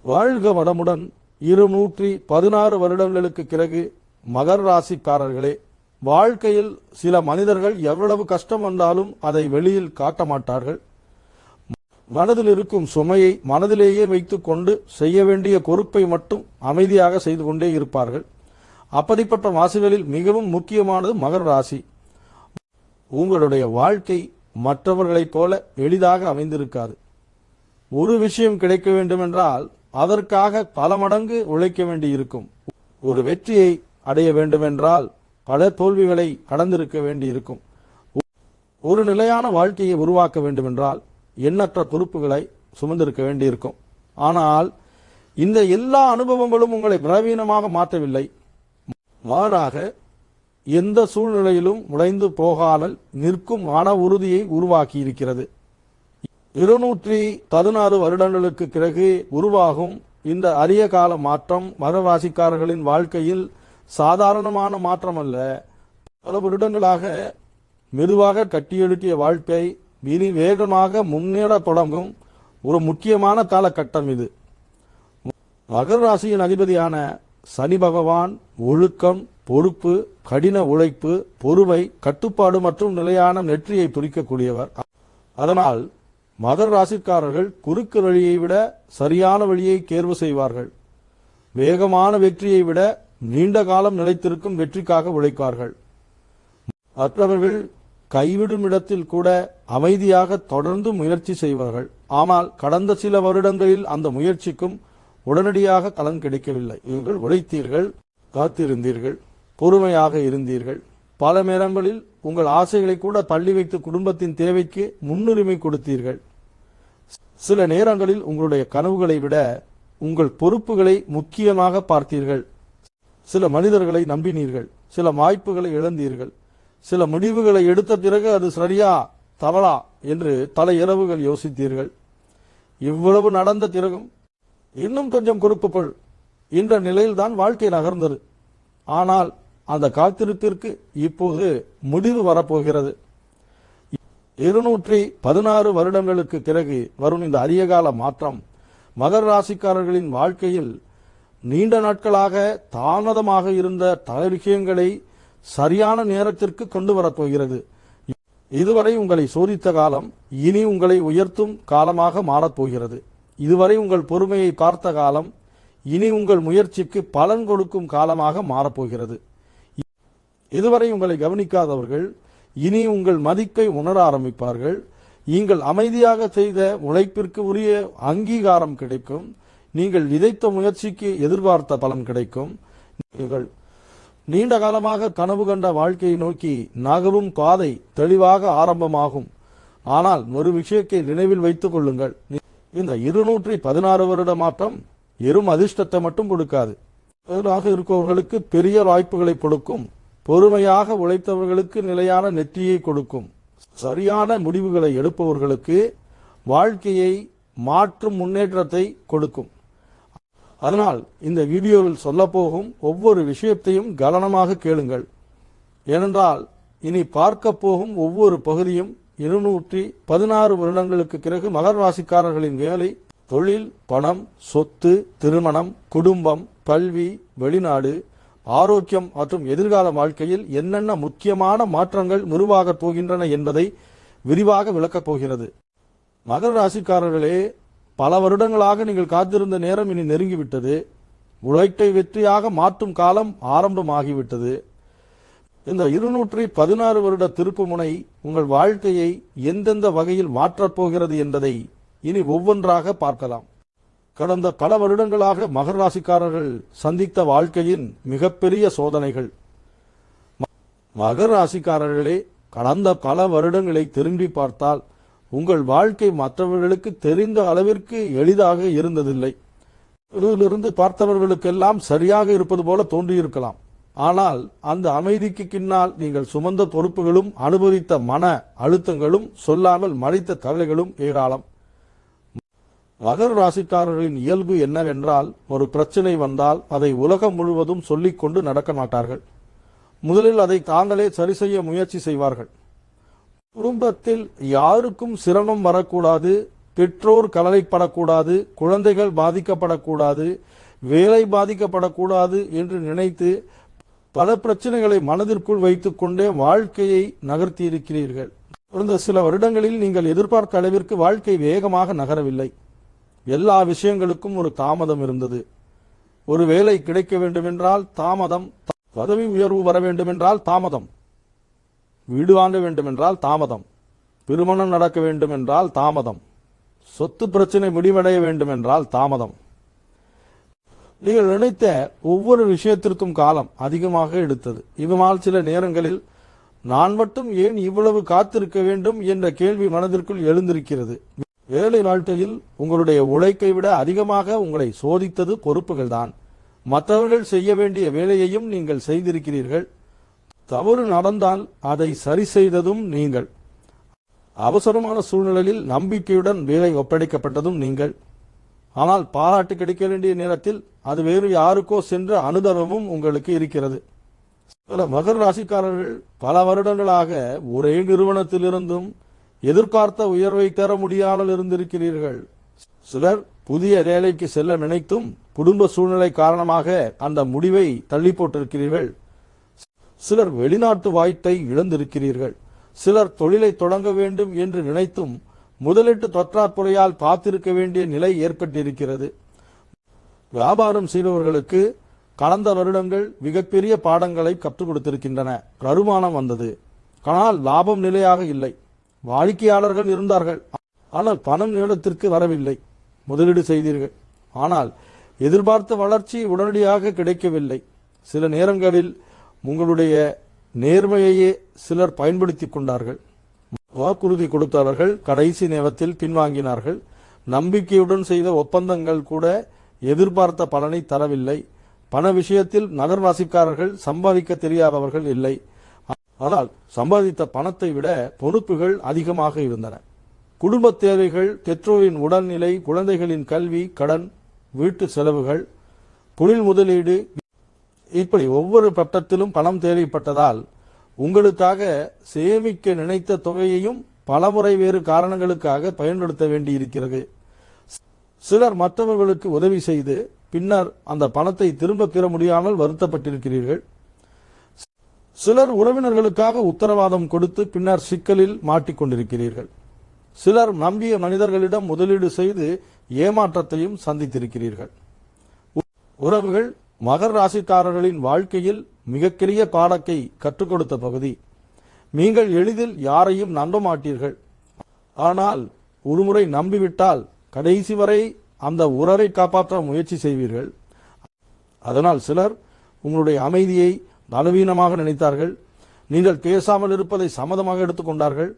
வாழ்க வளமுடன். 216 வருடங்களுக்கு பிறகு மகர ராசிக்காரர்களே, வாழ்க்கையில் சில மனிதர்கள் எவ்வளவு கஷ்டம் வந்தாலும் அதை வெளியில் காட்ட மாட்டார்கள். மனதில் இருக்கும் சுமையை மனதிலேயே வைத்துக் கொண்டு செய்ய வேண்டிய பொறுப்பை மட்டும் அமைதியாக செய்து கொண்டே இருப்பார்கள். அப்படிப்பட்ட ராசிகளில் மிகவும் முக்கியமானது மகர ராசி. உங்களுடைய வாழ்க்கை மற்றவர்களைப் போல எளிதாக அமைந்திருக்காது. ஒரு விஷயம் கிடைக்க வேண்டும் என்றால் அதற்காக பல மடங்கு உழைக்க வேண்டியிருக்கும். ஒரு வெற்றியை அடைய வேண்டுமென்றால் பல தோல்விகளை கடந்திருக்க வேண்டியிருக்கும். ஒரு நிலையான வாழ்க்கையை உருவாக்க வேண்டுமென்றால் எண்ணற்ற பொறுப்புகளை சுமந்திருக்க வேண்டியிருக்கும். ஆனால் இந்த எல்லா அனுபவங்களும் உங்களை பலவீனமாக மாற்றவில்லை. மாறாக எந்த சூழ்நிலையிலும் உடைந்து போகாமல் நிற்கும் மன உறுதியை உருவாக்கி இருக்கிறது. 216 வருடங்களுக்கு பிறகு உருவாகும் இந்த அரிய கால மாற்றம் மகர ராசிக்காரர்களின் வாழ்க்கையில் சாதாரணமான மாற்றம் அல்ல. பல வருடங்களாக மெதுவாக கட்டியெழுப்பிய வாழ்க்கை இனி வேகமாக முன்னேற தொடங்கும் ஒரு முக்கியமான காலகட்டம் இது. மகர ராசியின் அதிபதியான சனி பகவான் ஒழுக்கம், பொறுப்பு, கடின உழைப்பு, பொறுமை, கட்டுப்பாடு மற்றும் நிலையான வெற்றியை துடிக்கக்கூடியவர். அதனால் மகர ராசிக்காரர்கள் குறுக்கு வழியை விட சரியான வழியை தேர்வு செய்வார்கள். வேகமான வெற்றியை விட நீண்ட காலம் நிலைத்திருக்கும் வெற்றிக்காக உழைப்பார்கள். மற்றவர்கள் கைவிடும் இடத்தில் கூட அமைதியாக தொடர்ந்து முயற்சி செய்வார்கள். ஆனால் கடந்த சில வருடங்களில் அந்த முயற்சிக்கும் உடனடியாக பலன் கிடைக்கவில்லை. நீங்கள் உழைத்தீர்கள், காத்திருந்தீர்கள், பொறுமையாக இருந்தீர்கள். பல நேரங்களில் உங்கள் ஆசைகளை கூட தள்ளி வைத்து குடும்பத்தின் தேவைக்கு முன்னுரிமை கொடுத்தீர்கள். சில நேரங்களில் உங்களுடைய கனவுகளை விட உங்கள் பொறுப்புகளை முக்கியமாக பார்த்தீர்கள். சில மனிதர்களை நம்பினீர்கள், சில வாய்ப்புகளை இழந்தீர்கள். சில முடிவுகளை எடுத்த பிறகு அது சரியா தவறா என்று பல இரவுகள் யோசித்தீர்கள். இவ்வளவு நடந்த பிறகும் இன்னும் கொஞ்சம் பொறுப்புகள் என்ற நிலையில்தான் வாழ்க்கை நகர்ந்தது. ஆனால் அந்த காத்திருப்பிற்கு இப்போது முடிவு வரப்போகிறது. 216 வருடங்களுக்கு பிறகு வரும் இந்த அரியகால மாற்றம் மகர ராசிக்காரர்களின் வாழ்க்கையில் நீண்ட நாட்களாக தாமதமாக இருந்த பல விஷயங்களை சரியான நேரத்திற்கு கொண்டு வரப்போகிறது. இதுவரை உங்களை சோதித்த காலம் இனி உங்களை உயர்த்தும் காலமாக மாறப்போகிறது. இதுவரை உங்கள் பொறுமையை பார்த்த காலம் இனி உங்கள் முயற்சிக்கு பலன் கொடுக்கும் காலமாக மாறப்போகிறது. இதுவரை உங்களை கவனிக்காதவர்கள் இனி உங்கள் மதிப்பை உணர ஆரம்பிப்பார்கள். நீங்கள் அமைதியாக செய்த உழைப்பிற்கு உரிய அங்கீகாரம் கிடைக்கும். நீங்கள் விதைத்த முயற்சிக்கு எதிர்பார்த்த பலன் கிடைக்கும். நீங்கள் நீண்ட காலமாக கனவு கண்ட வாழ்க்கையை நோக்கி நகரும் பாதை தெளிவாக ஆரம்பமாகும். ஆனால் ஒரு விஷயத்தை நினைவில் வைத்துக் கொள்ளுங்கள். இந்த 216 வருட மாற்றம் வெறும் அதிர்ஷ்டத்தை மட்டும் கொடுக்காது. இருப்பவர்களுக்கு பெரிய வாய்ப்புகளை கொடுக்கும். பொறுமையாக உழைத்தவர்களுக்கு நிலையான நெற்றியை கொடுக்கும். சரியான முடிவுகளை எடுப்பவர்களுக்கு வாழ்க்கையை மாற்றும் முன்னேற்றத்தை கொடுக்கும். அதனால் இந்த வீடியோவில் சொல்லப்போகும் ஒவ்வொரு விஷயத்தையும் கவனமாக கேளுங்கள். ஏனென்றால் இனி பார்க்க போகும் ஒவ்வொரு பகுதியும் 216 வருடங்களுக்கு பிறகு மகர ராசிக்காரர்களின் வேலை, தொழில், பணம், சொத்து, திருமணம், குடும்பம், கல்வி, வெளிநாடு, ஆரோக்கியம் மற்றும் எதிர்கால வாழ்க்கையில் என்னென்ன முக்கியமான மாற்றங்கள் உருவாகப் போகின்றன என்பதை விரிவாக விளக்கப் போகிறது. மகர ராசிக்காரர்களே, பல வருடங்களாக நீங்கள் காத்திருந்த நேரம் இனி நெருங்கிவிட்டது. உழைப்பை வெற்றியாக மாற்றும் காலம் ஆரம்பமாகிவிட்டது. இந்த 216 வருட திருப்புமுனை உங்கள் வாழ்க்கையை எந்தெந்த வகையில் மாற்றப் போகிறது என்பதை இனி ஒவ்வொன்றாக பார்க்கலாம். கடந்த பல வருடங்களாக மகர ராசிக்காரர்கள் சந்தித்த வாழ்க்கையின் மிகப்பெரிய சோதனைகள். மகர ராசிக்காரர்களே, கடந்த பல வருடங்களை திரும்பி பார்த்தால் உங்கள் வாழ்க்கை மற்றவர்களுக்கு தெரிந்த அளவிற்கு எளிதாக இருந்ததில்லை. இதிலிருந்து பார்த்தவர்களுக்கெல்லாம் சரியாக இருப்பது போல தோன்றியிருக்கலாம். ஆனால் அந்த அமைதிக்கு பின்னால் நீங்கள் சுமந்த பொறுப்புகளும் அனுபவித்த மன அழுத்தங்களும் சொல்லாமல் மறைத்த கவலைகளும் ஏராளம். மகர ராசிக்காரர்களின் இயல்பு என்னவென்றால், ஒரு பிரச்சனை வந்தால் அதை உலகம் முழுவதும் சொல்லிக் கொண்டு நடக்க மாட்டார்கள். முதலில் அதை தாங்களே சரி செய்ய முயற்சி செய்வார்கள். குடும்பத்தில் யாருக்கும் சிரமம் வரக்கூடாது, பெற்றோர் கவலைப்படக்கூடாது, குழந்தைகள் பாதிக்கப்படக்கூடாது, வேலை பாதிக்கப்படக்கூடாது என்று நினைத்து பல பிரச்சனைகளை மனதிற்குள் வைத்துக் கொண்டே வாழ்க்கையை நகர்த்தி இருக்கிறீர்கள். கடந்த சில வருடங்களில் நீங்கள் எதிர்பார்த்த அளவிற்கு வாழ்க்கை வேகமாக நகரவில்லை. எல்லா விஷயங்களுக்கும் ஒரு தாமதம் இருந்தது. ஒரு வேலை கிடைக்க வேண்டுமென்றால் தாமதம், பதவி உயர்வு வர வேண்டுமென்றால் தாமதம், வீடு வாங்க வேண்டுமென்றால் தாமதம், திருமணம் நடக்க வேண்டுமென்றால் தாமதம், சொத்து பிரச்சனை முடிவடைய வேண்டுமென்றால் தாமதம். நீங்கள் நினைத்த ஒவ்வொரு விஷயத்திற்கும் காலம் அதிகமாக எடுத்தது. இதனால் சில நேரங்களில் நான் மட்டும் ஏன் இவ்வளவு காத்திருக்க வேண்டும் என்ற கேள்வி மனதிற்குள் எழுந்திருக்கிறது. வேலை வாழ்க்கையில் உங்களுடைய உழைப்பை விட அதிகமாக உங்களை சோதித்தது பொறுப்புகள் தான். மற்றவர்கள் செய்ய வேண்டிய வேலையையும் நீங்கள் செய்திருக்கிறீர்கள். தவறு நடந்தால் அதை சரி செய்ததும் நீங்கள். அவசரமான சூழ்நிலையில் நம்பிக்கையுடன் வேலை ஒப்படைக்கப்பட்டதும் நீங்கள். ஆனால் பாராட்டு கிடைக்க வேண்டிய நேரத்தில் அது வேறு யாருக்கோ சென்ற அனுபவமும் உங்களுக்கு இருக்கிறது. சில மகர ராசிக்காரர்கள் பல வருடங்களாக ஒரே நிறுவனத்திலிருந்தும் எதிர்பார்த்த உயர்வை தர முடியாமல் இருந்திருக்கிறீர்கள். சிலர் புதிய வேலைக்கு செல்ல நினைத்தும் குடும்ப சூழ்நிலை காரணமாக அந்த முடிவை தள்ளி போட்டிருக்கிறீர்கள். சிலர் வெளிநாட்டு வாய்ப்பை இழந்திருக்கிறீர்கள். சிலர் தொழிலை தொடங்க வேண்டும் என்று நினைத்தும் முதலீட்டு தொற்றாற்புறையால் காத்திருக்க வேண்டிய நிலை ஏற்பட்டிருக்கிறது. வியாபாரம் செய்பவர்களுக்கு கடந்த வருடங்கள் மிகப்பெரிய பாடங்களை கற்றுக் கொடுத்திருக்கின்றன. வருமானம் வந்தது, ஆனால் லாபம் நிலையாக இல்லை. வாடிக்கையாளர்கள் இருந்தார்கள், ஆனால் பணம் நேரத்திற்கு வரவில்லை. முதலீடு செய்தீர்கள், ஆனால் எதிர்பார்த்த வளர்ச்சி உடனடியாக கிடைக்கவில்லை. சில நேரங்களில் உங்களுடைய நேர்மையையே சிலர் பயன்படுத்திக் கொண்டார்கள். வாக்குறுதி கொடுத்தவர்கள் கடைசி நேரத்தில் பின்வாங்கினார்கள். நம்பிக்கையுடன் செய்த ஒப்பந்தங்கள் கூட எதிர்பார்த்த பலனை தரவில்லை. பண விஷயத்தில் நகர்வாசிக்காரர்கள் சம்பாதிக்க தெரியாதவர்கள் இல்லை. ஆனால் சம்பாதித்த பணத்தை விட பொறுப்புகள் அதிகமாக இருந்தன. குடும்ப தேவைகள், பெற்றோரின் உடல்நிலை, குழந்தைகளின் கல்வி, கடன், வீட்டு செலவுகள், தொழில் முதலீடு, இப்படி ஒவ்வொரு பட்டத்திலும் பணம் தேவைப்பட்டதால் உங்களுக்காக சேமிக்க நினைத்த தொகையையும் பலமுறை வேறு காரணங்களுக்காக பயன்படுத்த வேண்டியிருக்கிறது. சிலர் மற்றவர்களுக்கு உதவி செய்து பின்னர் அந்த பணத்தை திரும்ப பெற முடியாமல் வருத்தப்பட்டிருக்கிறீர்கள். சிலர் உறவினர்களுக்காக உத்தரவாதம் கொடுத்து பின்னர் சிக்கலில் மாட்டிக்கொண்டிருக்கிறீர்கள். சிலர் நம்பிய மனிதர்களிடம் முதலீடு செய்து ஏமாற்றத்தையும் சந்தித்திருக்கிறீர்கள். உறவுகள் மகர ராசிக்காரர்களின் வாழ்க்கையில் மிகப்பெரிய பாடத்தை கற்றுக் கொடுத்த பகுதி. நீங்கள் எளிதில் யாரையும் நம்ப மாட்டீர்கள். ஆனால் ஒருமுறை நம்பிவிட்டால் கடைசி வரை அந்த உறவை காப்பாற்ற முயற்சி செய்வீர்கள். அதனால் சிலர் உங்களுடைய அமைதியை பலவீனமாக நினைத்தார்கள். நீங்கள் பேசாமல் இருப்பதை சம்மதமாக எடுத்துக்கொண்டார்கள்.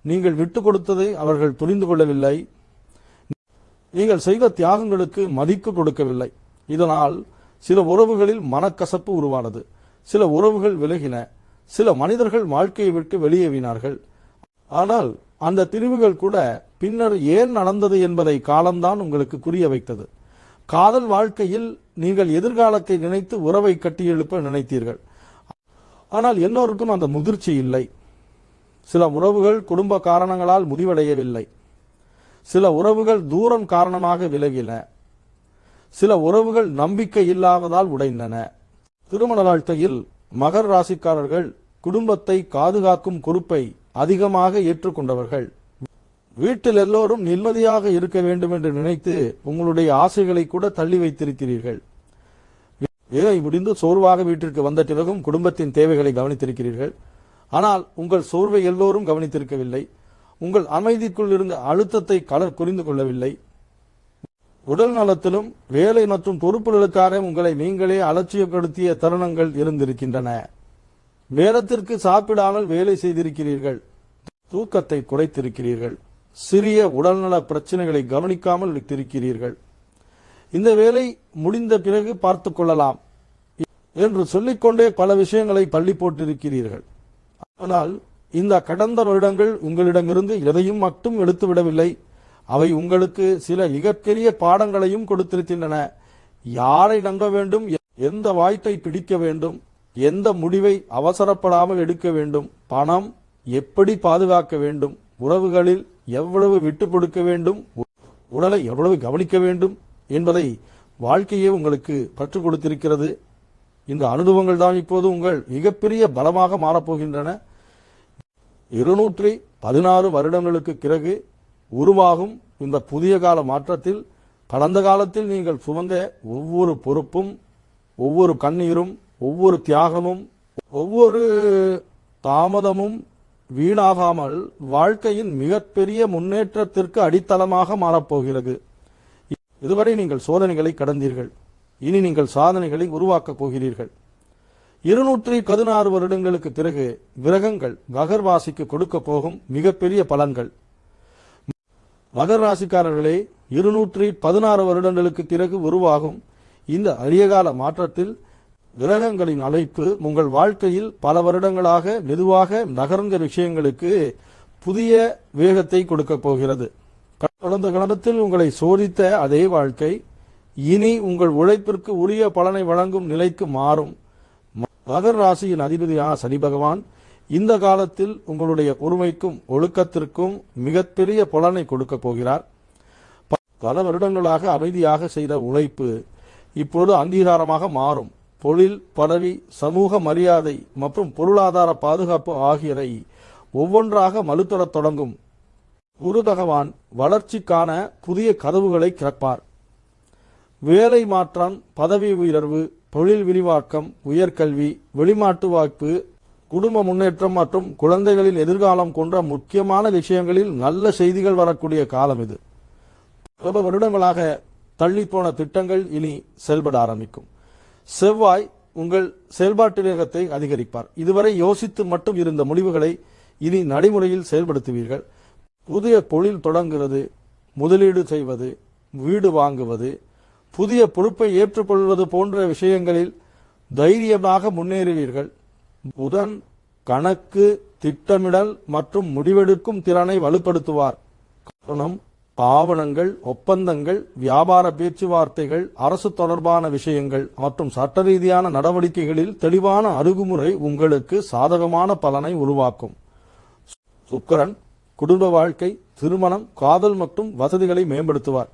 நீங்கள் விட்டுக் கொடுத்ததை அவர்கள் புரிந்து கொள்ளவில்லை. நீங்கள் செய்த தியாகங்களுக்கு மதிப்பு கொடுக்கவில்லை. இதனால் சில உறவுகளில் மனக்கசப்பு உருவானது. சில உறவுகள் விலகின. சில மனிதர்கள் வாழ்க்கையை விட்டு வெளியேறினார்கள். ஆனால் அந்த பிரிவுகள் கூட பின்னர் ஏன் நடந்தது என்பதை காலம்தான் உங்களுக்கு புரிய வைத்தது. காதல் வாழ்க்கையில் நீங்கள் எதிர்காலத்தை நினைத்து உறவை கட்டியெழுப்ப நினைத்தீர்கள். ஆனால் எல்லோருக்கும் அந்த முதிர்ச்சி இல்லை. சில உறவுகள் குடும்ப காரணங்களால் முடிவடையவில்லை. சில உறவுகள் தூரம் காரணமாக விலகின. சில உறவுகள் நம்பிக்கை இல்லாததால் உடைந்தன. திருமண வாழ்க்கையில் மகர ராசிக்காரர்கள் குடும்பத்தை பாதுகாக்கும் பொறுப்பை அதிகமாக ஏற்றுக்கொண்டவர்கள். வீட்டில் எல்லோரும் நிம்மதியாக இருக்க வேண்டும் என்று நினைத்து உங்களுடைய ஆசைகளை கூட தள்ளி வைத்திருக்கிறீர்கள். வேலை முடிந்து சோர்வாக வீட்டிற்கு வந்த பிறகும் குடும்பத்தின் தேவைகளை கவனித்திருக்கிறீர்கள். ஆனால் உங்கள் சோர்வை எல்லோரும் கவனித்திருக்கவில்லை. உங்கள் அமைதிக்குள் இருந்த அழுத்தத்தை கலர் புரிந்து கொள்ளவில்லை. உடல் நலத்திலும் வேலை மற்றும் பொறுப்புகளுக்காக உங்களை நீங்களே அலட்சியப்படுத்திய தருணங்கள் இருந்திருக்கின்றன. நேரத்திற்கு சாப்பிடாமல் வேலை செய்திருக்கிறீர்கள். தூக்கத்தை குறைத்திருக்கிறீர்கள். சிறிய உடல்நல பிரச்சனைகளை கவனிக்காமல் வைத்திருக்கிறீர்கள். இந்த வேலை முடிந்த பிறகு பார்த்துக் கொள்ளலாம் என்று சொல்லிக்கொண்டே பல விஷயங்களை பள்ளி போட்டிருக்கிறீர்கள். ஆனால் இந்த கடந்த வருடங்கள் உங்களிடமிருந்து எதையும் மட்டும் எடுத்துவிடவில்லை. அவை உங்களுக்கு சில மிகப்பெரிய பாடங்களையும் கொடுத்திருக்கின்றன. யாரை நம்ப வேண்டும், எந்த வாய்ப்பை பிடிக்க வேண்டும், எந்த முடிவை அவசரப்படாமல் எடுக்க வேண்டும், பணம் எப்படி பாதுகாக்க வேண்டும், உறவுகளில் எவ்வளவு விட்டு கொடுக்க வேண்டும், உடலை எவ்வளவு கவனிக்க வேண்டும் என்பதை வாழ்க்கையே உங்களுக்கு கற்றுக் கொடுத்திருக்கிறது. இந்த அனுபவங்கள் தான் இப்போது உங்கள் மிகப்பெரிய பலமாக மாறப்போகின்றன. 216 வருடங்களுக்கு பிறகு உருவாகும் இந்த புதிய கால மாற்றத்தில் கடந்த காலத்தில் நீங்கள் சுமந்த ஒவ்வொரு பொறுப்பும், ஒவ்வொரு கண்ணீரும், ஒவ்வொரு தியாகமும், ஒவ்வொரு தாமதமும் வீணாகாமல் வாழ்க்கையின் மிகப்பெரிய முன்னேற்றத்திற்கு அடித்தளமாக மாறப்போகிறது. இதுவரை நீங்கள் சோதனைகளை கடந்தீர்கள். இனி நீங்கள் சாதனைகளை உருவாக்கப் போகிறீர்கள். 216 வருடங்களுக்கு பிறகு கிரகங்கள் மகர் ராசிக்கு கொடுக்க போகும் மிகப்பெரிய பலன்கள். மகர் ராசிக்காரர்களே, 216 வருடங்களுக்கு பிறகு உருவாகும் இந்த அரியகால மாற்றத்தில் கிரகங்களின் அழைப்பு உங்கள் வாழ்க்கையில் பல வருடங்களாக மெதுவாக நகர்ந்த விஷயங்களுக்கு புதிய வேகத்தை கொடுக்க போகிறது. கடந்த காலத்தில் உங்களை சோதித்த அதே வாழ்க்கை இனி உங்கள் உழைப்பிற்கு உரிய பலனை வழங்கும் நிலைக்கு மாறும். மகர் ராசியின் அதிபதியான சனி பகவான் இந்த காலத்தில் உங்களுடைய பொறுமைக்கும் ஒழுக்கத்திற்கும் மிகப்பெரிய பலனை கொடுக்க போகிறார். பல வருடங்களாக அமைதியாக செய்த உழைப்பு இப்போது அங்கீகாரமாக மாறும். தொழில், பதவி, சமூக மரியாதை மற்றும் பொருளாதார பாதுகாப்பு ஆகியவை ஒவ்வொன்றாக மலுத்தரத் தொடங்கும். குரு பகவான் வளர்ச்சிக்கான புதிய கதவுகளை திறப்பார். வேலை மாற்றம், பதவி உயர்வு, தொழில் விரிவாக்கம், உயர்கல்வி, வெளிநாட்டு வாய்ப்பு, குடும்ப முன்னேற்றம் மற்றும் குழந்தைகளின் எதிர்காலம் போன்ற முக்கியமான விஷயங்களில் நல்ல செய்திகள் வரக்கூடிய காலம் இது. பல வருடங்களாக தள்ளிப்போன திட்டங்கள் இனி செயல்பட ஆரம்பிக்கும். செவ்வாய் உங்கள் செயல்பாட்டு வேகத்தை அதிகரிப்பார். இதுவரை யோசித்து மட்டும் இருந்த முடிவுகளை இனி நடைமுறையில் செயல்படுத்துவீர்கள். புதிய தொழில் தொடங்குவது, முதலீடு செய்வது, வீடு வாங்குவது, புதிய பொறுப்பை ஏற்றுக்கொள்வது போன்ற விஷயங்களில் தைரியமாக முன்னேறுவீர்கள். புதன் கணக்கு, திட்டமிடல் மற்றும் முடிவெடுக்கும் திறனை வலுப்படுத்துவார். காரணம், ஆவணங்கள், ஒப்பந்தங்கள், வியாபார பேச்சுவார்த்தைகள், அரசு தொடர்பான விஷயங்கள் மற்றும் சட்ட ரீதியான நடவடிக்கைகளில் தெளிவான அணுகுமுறை உங்களுக்கு சாதகமான பலனை உருவாக்கும். சுக்கிரன் குடும்ப வாழ்க்கை, திருமணம், காதல் மற்றும் வசதிகளை மேம்படுத்துவார்.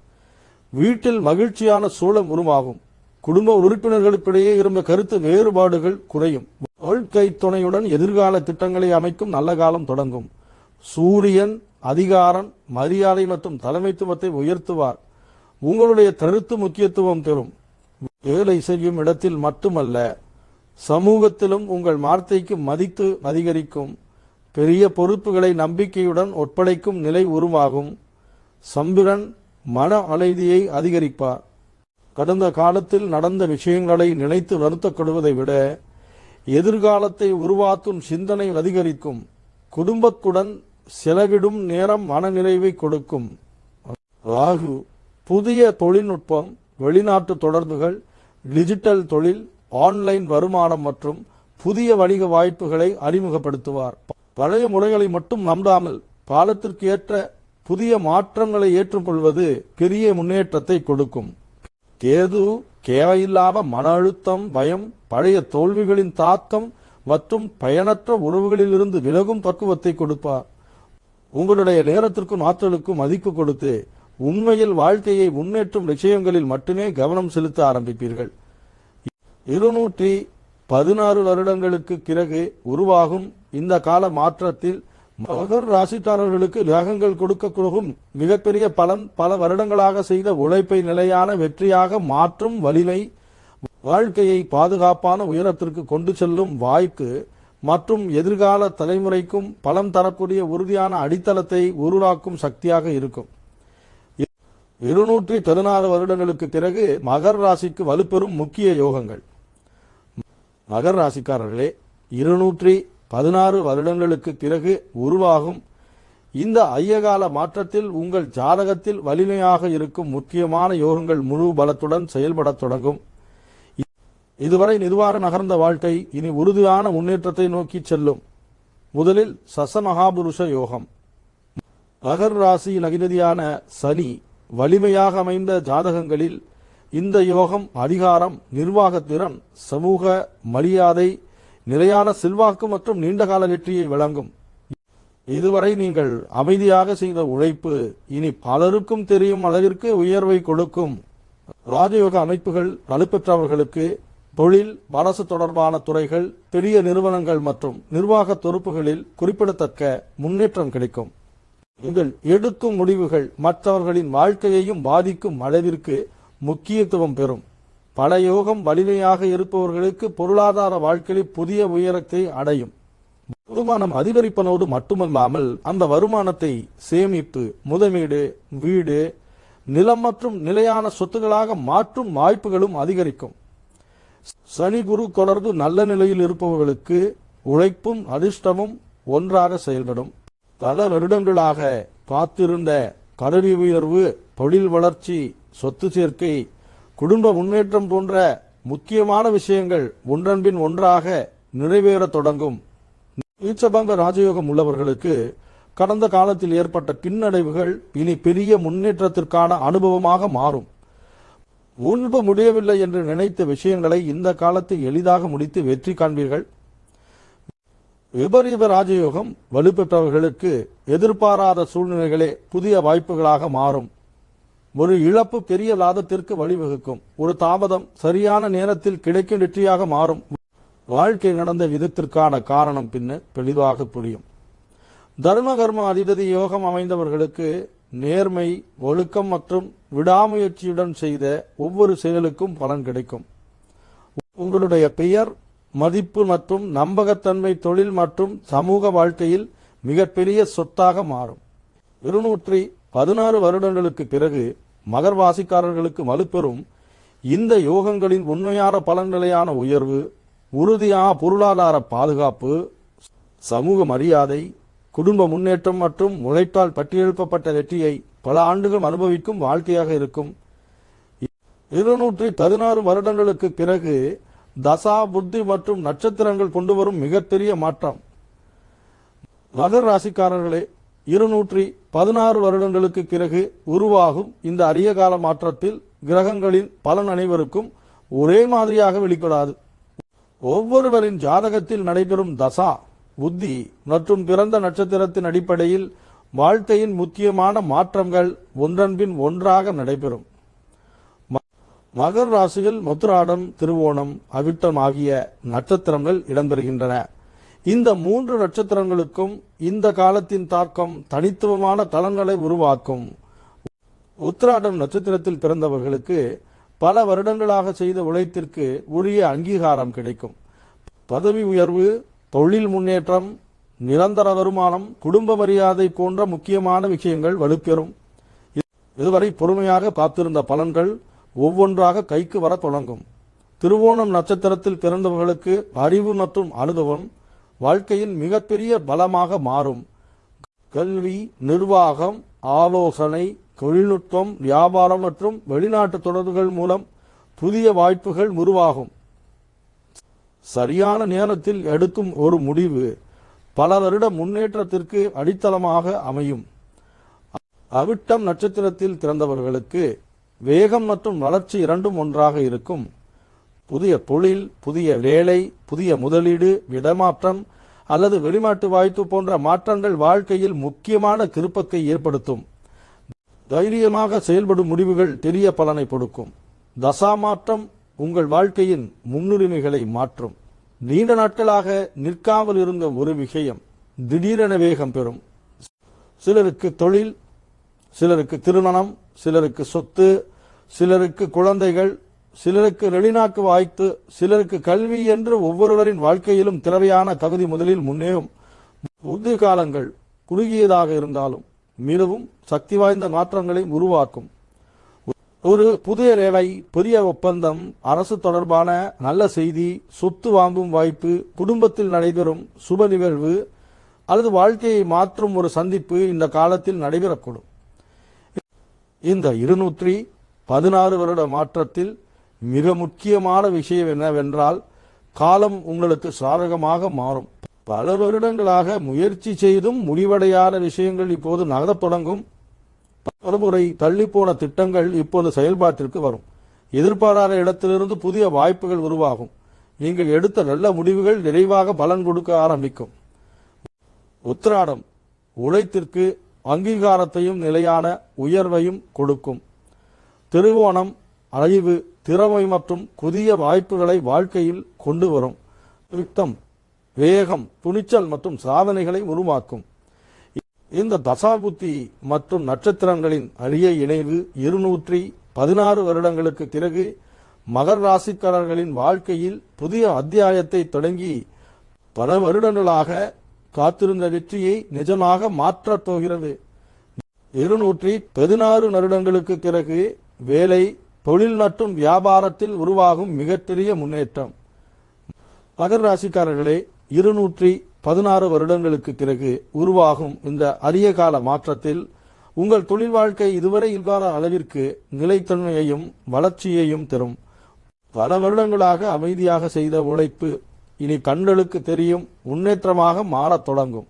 வீட்டில் மகிழ்ச்சியான சூழல் உருவாகும். குடும்ப உறுப்பினர்களுக்கிடையே இருந்த கருத்து வேறுபாடுகள் குறையும். வாழ்க்கை துணையுடன் எதிர்கால திட்டங்களை அமைக்கும் நல்ல காலம் தொடங்கும். சூரியன் அதிகாரம், மரியாதை மற்றும் தலைமைத்துவத்தை உயர்த்துவார். உங்களுடைய கருத்து முக்கியத்துவம் பெறும். வேலை செய்யும் இடத்தில் மட்டுமல்ல, சமூகத்திலும் உங்கள் வார்த்தைக்கு மதிப்பு அதிகரிக்கும். பெரிய பொறுப்புகளை நம்பிக்கையுடன் ஒப்படைக்கும் நிலை உருவாகும். சந்திரன் மன அமைதியை அதிகரிப்பார். கடந்த காலத்தில் நடந்த விஷயங்களை நினைத்து வருத்தப்படுவதை விட எதிர்காலத்தை உருவாக்கும் சிந்தனை அதிகரிக்கும். குடும்பத்துடன் செலவிடும் நேரம் மனநிறைவை கொடுக்கும். ராகு புதிய தொழில்நுட்பம், வெளிநாட்டு தொடர்புகள், டிஜிட்டல் தொழில், ஆன்லைன் வருமானம் மற்றும் புதிய வணிக வாய்ப்புகளை அறிமுகப்படுத்துவார். பழைய முறைகளை மட்டும் நம்பாமல் காலத்திற்கு ஏற்ற புதிய மாற்றங்களை ஏற்றுக்கொள்வது பெரிய முன்னேற்றத்தை கொடுக்கும். கேது தேவையில்லாத மன அழுத்தம், பயம், பழைய தோல்விகளின் தாக்கம் மற்றும் பயனற்ற உறவுகளிலிருந்து விலகும் பக்குவத்தை கொடுப்பார். உங்களுடைய நேரத்திற்கும் ஆற்றலுக்கும் மதிப்பு கொடுத்து உண்மையில் வாழ்க்கையை முன்னேற்றும் விஷயங்களில் மட்டுமே கவனம் செலுத்த ஆரம்பிப்பீர்கள். 216 வருடங்களுக்கு பிறகு உருவாகும் இந்த கால மாற்றத்தில் மகர் ராசிக்காரர்களுக்கு கிரகங்கள் கொடுக்க போகும் மிகப்பெரிய பலன் பல வருடங்களாக செய்த உழைப்பை நிலையான வெற்றியாக மாற்றும் வலிமை, வாழ்க்கையை பாதுகாப்பான உயரத்திற்கு கொண்டு செல்லும் வாய்ப்பு மற்றும் எதிர்கால தலைமுறைக்கும் பலம் தரக்கூடிய உறுதியான அடித்தளத்தை உருவாக்கும் சக்தியாக இருக்கும். 216 வருடங்களுக்கு பிறகு மகர் ராசிக்கு வலுப்பெறும் முக்கிய யோகங்கள். மகர் ராசிக்காரர்களே, 216 வருடங்களுக்கு பிறகு உருவாகும் இந்த ஐயகால மாற்றத்தில் உங்கள் ஜாதகத்தில் வலிமையாக இருக்கும் முக்கியமான யோகங்கள் முழு பலத்துடன் செயல்படத் தொடங்கும். இதுவரை நிர்வாக நகர்ந்த வாழ்க்கை இனி உறுதியான முன்னேற்றத்தை நோக்கி செல்லும். முதலில் சசமகாபுருஷ யோகம். மகர் ராசியின் அதிபதியான சனி வலிமையாக அமைந்த ஜாதகங்களில் இந்த யோகம் அதிகாரம், நிர்வாகத்திறன், சமூக மரியாதை, நிலையான செல்வாக்கு மற்றும் நீண்டகால வெற்றியை வழங்கும். இதுவரை நீங்கள் அமைதியாக செய்த உழைப்பு இனி பலருக்கும் தெரியும் அளவிற்கு உயர்வை கொடுக்கும். ராஜயோக அமைப்புகள் வலுப்பெற்றவர்களுக்கு தொழில், அரசு தொடர்பான துறைகள், பெரிய நிறுவனங்கள் மற்றும் நிர்வாக பொறுப்புகளில் குறிப்பிடத்தக்க முன்னேற்றம் கிடைக்கும். நீங்கள் எடுக்கும் முடிவுகள் மற்றவர்களின் வாழ்க்கையையும் பாதிக்கும் அளவிற்கு முக்கியத்துவம் பெறும். பல யோகம் வலிமையாக இருப்பவர்களுக்கு பொருளாதார வாழ்க்கையில் புதிய உயரத்தை அடையும். வருமானம் அதிகரிப்பதோடு மட்டுமல்லாமல் அந்த வருமானத்தை சேமிப்பு, முதலீடு, வீடு, நிலம் மற்றும் நிலையான சொத்துக்களாக மாற்றும் வாய்ப்புகளும் அதிகரிக்கும். சனி குரு தொடர்பு நல்ல நிலையில் இருப்பவர்களுக்கு உழைப்பும் அதிர்ஷ்டமும் ஒன்றாக செயல்படும். பல வருடங்களாக காத்திருந்த கல்வி உயர்வு, தொழில் வளர்ச்சி, சொத்து சேர்க்கை, குடும்ப முன்னேற்றம் போன்ற முக்கியமான விஷயங்கள் ஒன்றன்பின் ஒன்றாக நிறைவேற தொடங்கும். நீச்சபங்க ராஜயோகம் உள்ளவர்களுக்கு கடந்த காலத்தில் ஏற்பட்ட பின்னடைவுகள் இனி பெரிய முன்னேற்றத்திற்கான அனுபவமாக மாறும். முன்பு முடியவில்லை என்று நினைத்த விஷயங்களை இந்த காலத்தில் எளிதாக முடித்து வெற்றி காண்பீர்கள். விபரீத ராஜயோகம் வலுப்பெற்றவர்களுக்கு எதிர்பாராத சூழ்நிலைகளே புதிய வாய்ப்புகளாக மாறும். ஒரு இழப்பு பெரிய லாபத்திற்கு வழிவகுக்கும். ஒரு தாமதம் சரியான நேரத்தில் கிடைக்கும் வெற்றியாக மாறும். வாழ்க்கை நடந்த விதத்திற்கான காரணம் பின்னர் தெளிவாக புரியும். தர்ம கர்ம அதிபதி யோகம் அமைந்தவர்களுக்கு நேர்மை, ஒழுக்கம் மற்றும் விடாமுயற்சியுடன் செய்த ஒவ்வொரு செயலுக்கும் பலன் கிடைக்கும். உங்களுடைய பெயர், மதிப்பு மற்றும் நம்பகத்தன்மை தொழில் மற்றும் சமூக வாழ்க்கையில் மிகப்பெரிய சொத்தாக மாறும். 216 வருடங்களுக்கு பிறகு மகர் ராசிக்காரர்களுக்கு வலுப்பெறும் இந்த யோகங்களின் உண்மையான பலன்களையான உயர்வு, உறுதியான பொருளாதார பாதுகாப்பு, சமூக மரியாதை, குடும்ப முன்னேற்றம் மற்றும் உழைப்பால் பட்டியெழுப்பப்பட்ட வெற்றியை பல ஆண்டுகள் அனுபவிக்கும் வாழ்க்கையாக இருக்கும். 216 வருடங்களுக்கு பிறகு தசா, புத்தி மற்றும் நட்சத்திரங்கள் கொண்டு வரும் மிகப்பெரிய மாற்றம். மகர் ராசிக்காரர்களே, 216 வருடங்களுக்கு பிறகு உருவாகும் இந்த அரிய கால மாற்றத்தில் கிரகங்களின் பலன் அனைவருக்கும் ஒரே மாதிரியாக வெளிப்படாது. ஒவ்வொருவரின் ஜாதகத்தில் நடைபெறும் தசா, புத்தி மற்றும் பிறந்த நட்சத்திரத்தின் அடிப்படையில் வாழ்க்கையின் முக்கியமான மாற்றங்கள் ஒன்றன்பின் ஒன்றாக நடைபெறும். மகர் ராசியில் உத்திராடம், திருவோணம், அவிட்டம் ஆகிய நட்சத்திரங்கள் இடம்பெறுகின்றன. இந்த 3 நட்சத்திரங்களுக்கும் இந்த காலத்தின் தாக்கம் தனித்துவமான பலன்களை உருவாக்கும். உத்திராடம் நட்சத்திரத்தில் பிறந்தவர்களுக்கு பல வருடங்களாக செய்த உழைப்பிற்கு உரிய அங்கீகாரம் கிடைக்கும். பதவி உயர்வு, தொழில் முன்னேற்றம், நிரந்தர வருமானம், குடும்ப மரியாதை போன்ற முக்கியமான விஷயங்கள் வலுப்பெறும். இதுவரை பொறுமையாக காத்திருந்த பலன்கள் ஒவ்வொன்றாக கைக்கு வர தொடங்கும். திருவோணம் நட்சத்திரத்தில் பிறந்தவர்களுக்கு அறிவு மற்றும் அனுபவம் வாழ்க்கையின் மிகப்பெரிய பலமாக மாறும். கல்வி, நிர்வாகம், ஆலோசனை, தொழில்நுட்பம், வியாபாரம் மற்றும் வெளிநாட்டு தொடர்புகள் மூலம் புதிய வாய்ப்புகள் உருவாகும். சரியான நேரத்தில் எடுக்கும் ஒரு முடிவு பல வருட முன்னேற்றத்திற்கு அடித்தளமாக அமையும். அவிட்டம் நட்சத்திரத்தில் பிறந்தவர்களுக்கு வேகம் மற்றும் வளர்ச்சி இரண்டும் ஒன்றாக இருக்கும். புதிய தொழில், புதிய வேலை, புதிய முதலீடு, இடமாற்றம் அல்லது வெளிநாட்டு வாய்ப்பு போன்ற மாற்றங்கள் வாழ்க்கையில் முக்கியமான திருப்பத்தை ஏற்படுத்தும். தைரியமாக செயல்படும் முடிவுகள் பெரிய பலனை கொடுக்கும். தசா மாற்றம் உங்கள் வாழ்க்கையின் முன்னுரிமைகளை மாற்றும். நீண்ட நாட்களாக நிற்காமல் இருந்த ஒரு விஷயம் திடீரென வேகம் பெறும். சிலருக்கு தொழில், சிலருக்கு திருமணம், சிலருக்கு சொத்து, சிலருக்கு குழந்தைகள், சிலருக்கு வெளிநாட்டு வாய்ப்பு, சிலருக்கு கல்வி என்று ஒவ்வொருவரின் வாழ்க்கையிலும் தேவையான தகுதி முதலில் முன்னேறும். புதிய காலங்கள் குறுகியதாக இருந்தாலும் மிகவும் சக்தி வாய்ந்த மாற்றங்களை உருவாக்கும். ஒரு புதிய வேலை, பெரிய ஒப்பந்தம், அரசு தொடர்பான நல்ல செய்தி, சொத்து வாங்கும் வாய்ப்பு, குடும்பத்தில் நடைபெறும் சுப நிகழ்வு அல்லது வாழ்க்கையை மாற்றும் ஒரு சந்திப்பு இந்த காலத்தில் நடைபெறக்கூடும். இந்த 216 வருட மாற்றத்தில் மிக முக்கியமான விஷயம் என்னவென்றால் காலம் உங்களுக்கு சாதகமாக மாறும். பல வருடங்களாக முயற்சி செய்தும் முடிவடையாத விஷயங்கள் இப்போது நகரத் தொடங்கும். பலமுறை தள்ளிப்போன திட்டங்கள் இப்போது செயல்பாட்டிற்கு வரும். எதிர்பாராத இடத்திலிருந்து புதிய வாய்ப்புகள் உருவாகும். நீங்கள் எடுத்த நல்ல முடிவுகள் நிறைவாக பலன் கொடுக்க ஆரம்பிக்கும். உத்திராடம் உழைத்திற்கு அங்கீகாரத்தையும் நிலையான உயர்வையும் கொடுக்கும். திருவோணம் அறிவு, திறமை மற்றும் புதிய வாய்ப்புகளை வாழ்க்கையில் கொண்டு வரும். வித்தம் வேகம், துணிச்சல் மற்றும் சாதனைகளை உருவாக்கும். இந்த தசாபுத்தி மற்றும் நட்சத்திரங்களின் அரிய இணைவு 216 வருடங்களுக்கு பிறகு மகர ராசிக்காரர்களின் வாழ்க்கையில் புதிய அத்தியாயத்தை தொடங்கி பல வருடங்களாக காத்திருந்த வெற்றியை நிஜமாக மாற்றப் போகிறது. 216 வருடங்களுக்கு பிறகு வேலை, தொழில் மற்றும் வியாபாரத்தில் உருவாகும் மிகப்பெரிய முன்னேற்றம். மகர ராசிக்காரர்களே, 216 வருடங்களுக்கு பிறகு உருவாகும் இந்த அரிய கால மாற்றத்தில் உங்கள் தொழில் வாழ்க்கை இதுவரை இல்லாத அளவிற்கு நிலைத்தன்மையையும் வளர்ச்சியையும் தரும். பல வருடங்களாக அமைதியாக செய்த உழைப்பு இனி கண்களுக்கு தெரியும் முன்னேற்றமாக மாறத் தொடங்கும்.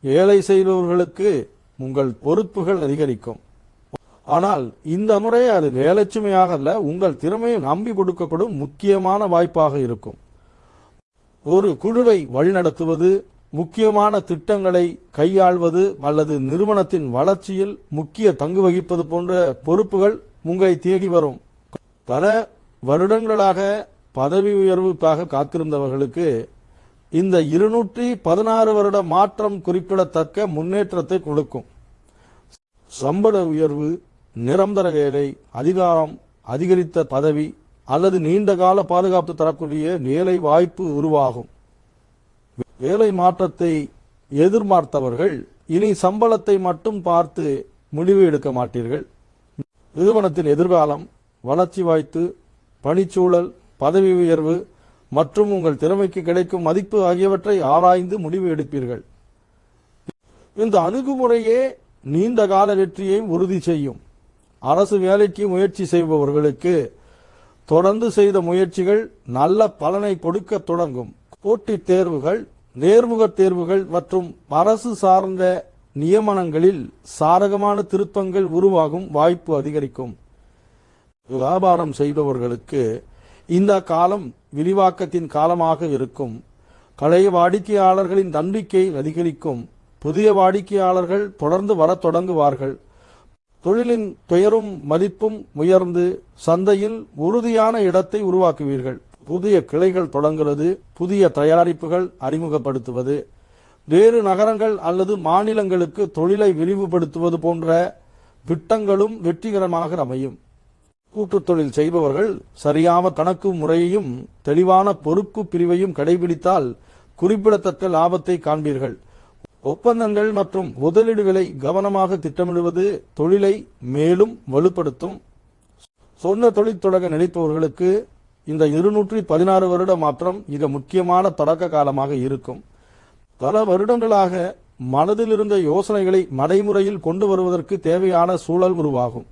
வேலை செய்பவர்களுக்கு உங்கள் பொறுப்புகள் அதிகரிக்கும். ஆனால் இந்த முறை அது வேலைச்சுமையாக அல்ல, உங்கள் திறமையை நம்பி கொடுக்கப்படும் முக்கியமான வாய்ப்பாக இருக்கும். ஒரு குழுவை வழிநடத்துவது, முக்கியமான திட்டங்களை கையாள்வது அல்லது நிறுவனத்தின் வளர்ச்சியில் முக்கிய பங்கு வகிப்பது போன்ற பொறுப்புகள் உங்களை தேடி வரும். பல வருடங்களாக பதவி உயர்வுக்காக காத்திருந்தவர்களுக்கு இந்த 216 வருட மாற்றம் குறிப்பிடத்தக்க முன்னேற்றத்தை கொடுக்கும். சம்பள உயர்வு, நிரந்தர வேலை, அதிகாரம், அதிகரித்த பதவி அல்லது நீண்டகால பாதுகாப்பு தரக்கூடிய வேலை வாய்ப்பு உருவாகும். வேலை மாற்றத்தை எதிர்பார்த்தவர்கள் இனி சம்பளத்தை மட்டும் பார்த்து முடிவு எடுக்க மாட்டீர்கள். நிறுவனத்தின் எதிர்காலம், வளர்ச்சி வாய்ப்பு, பணிச்சூழல், பதவி உயர்வு மற்றும் உங்கள் திறமைக்கு கிடைக்கும் மதிப்பு ஆகியவற்றை ஆராய்ந்து முடிவு எடுப்பீர்கள். இந்த அணுகுமுறையே நீண்ட கால வெற்றியை உறுதி செய்யும். அரசு வேலைக்கு முயற்சி செய்பவர்களுக்கு தொடர்ந்து செய்த முயற்சிகள் நல்ல பலனை கொடுக்க தொடங்கும். போட்டித் தேர்வுகள், நேர்முக தேர்வுகள் மற்றும் அரசு சார்ந்த நியமனங்களில் சாதகமான திருப்பங்கள் உருவாகும் வாய்ப்பு அதிகரிக்கும். வியாபாரம் செய்பவர்களுக்கு இந்த காலம் விரிவாக்கத்தின் காலமாக இருக்கும். பழைய வாடிக்கையாளர்களின் நம்பிக்கை அதிகரிக்கும். புதிய வாடிக்கையாளர்கள் தொடர்ந்து வரத் தொடங்குவார்கள். தொழிலின் பெயரும் மதிப்பும் உயர்ந்து சந்தையில் உறுதியான இடத்தை உருவாக்குவீர்கள். புதிய கிளைகள் தொடங்குவது, புதிய தயாரிப்புகள் அறிமுகப்படுத்துவது, வேறு நகரங்கள் அல்லது மாநிலங்களுக்கு தொழிலை விரிவுபடுத்துவது போன்ற திட்டங்களும் வெற்றிகரமாக அமையும். கூட்டுத் தொழில் செய்பவர்கள் சரியான கணக்கு முறையையும் தெளிவான பொறுப்பு பிரிவையும் கடைபிடித்தால் குறிப்பிடத்தக்க லாபத்தை காண்பீர்கள். ஒப்பந்தங்கள் மற்றும் முதலீடுகளை கவனமாக திட்டமிடுவது தொழிலை மேலும் வலுப்படுத்தும். சொந்த தொழில் தொடங்க நினைப்பவர்களுக்கு இந்த 216 வருட மாற்றம் மிக முக்கியமான தொடக்க காலமாக இருக்கும். பல வருடங்களாக மனதில் இருந்த யோசனைகளை நடைமுறையில் கொண்டு வருவதற்கு தேவையான சூழல் உருவாகும்.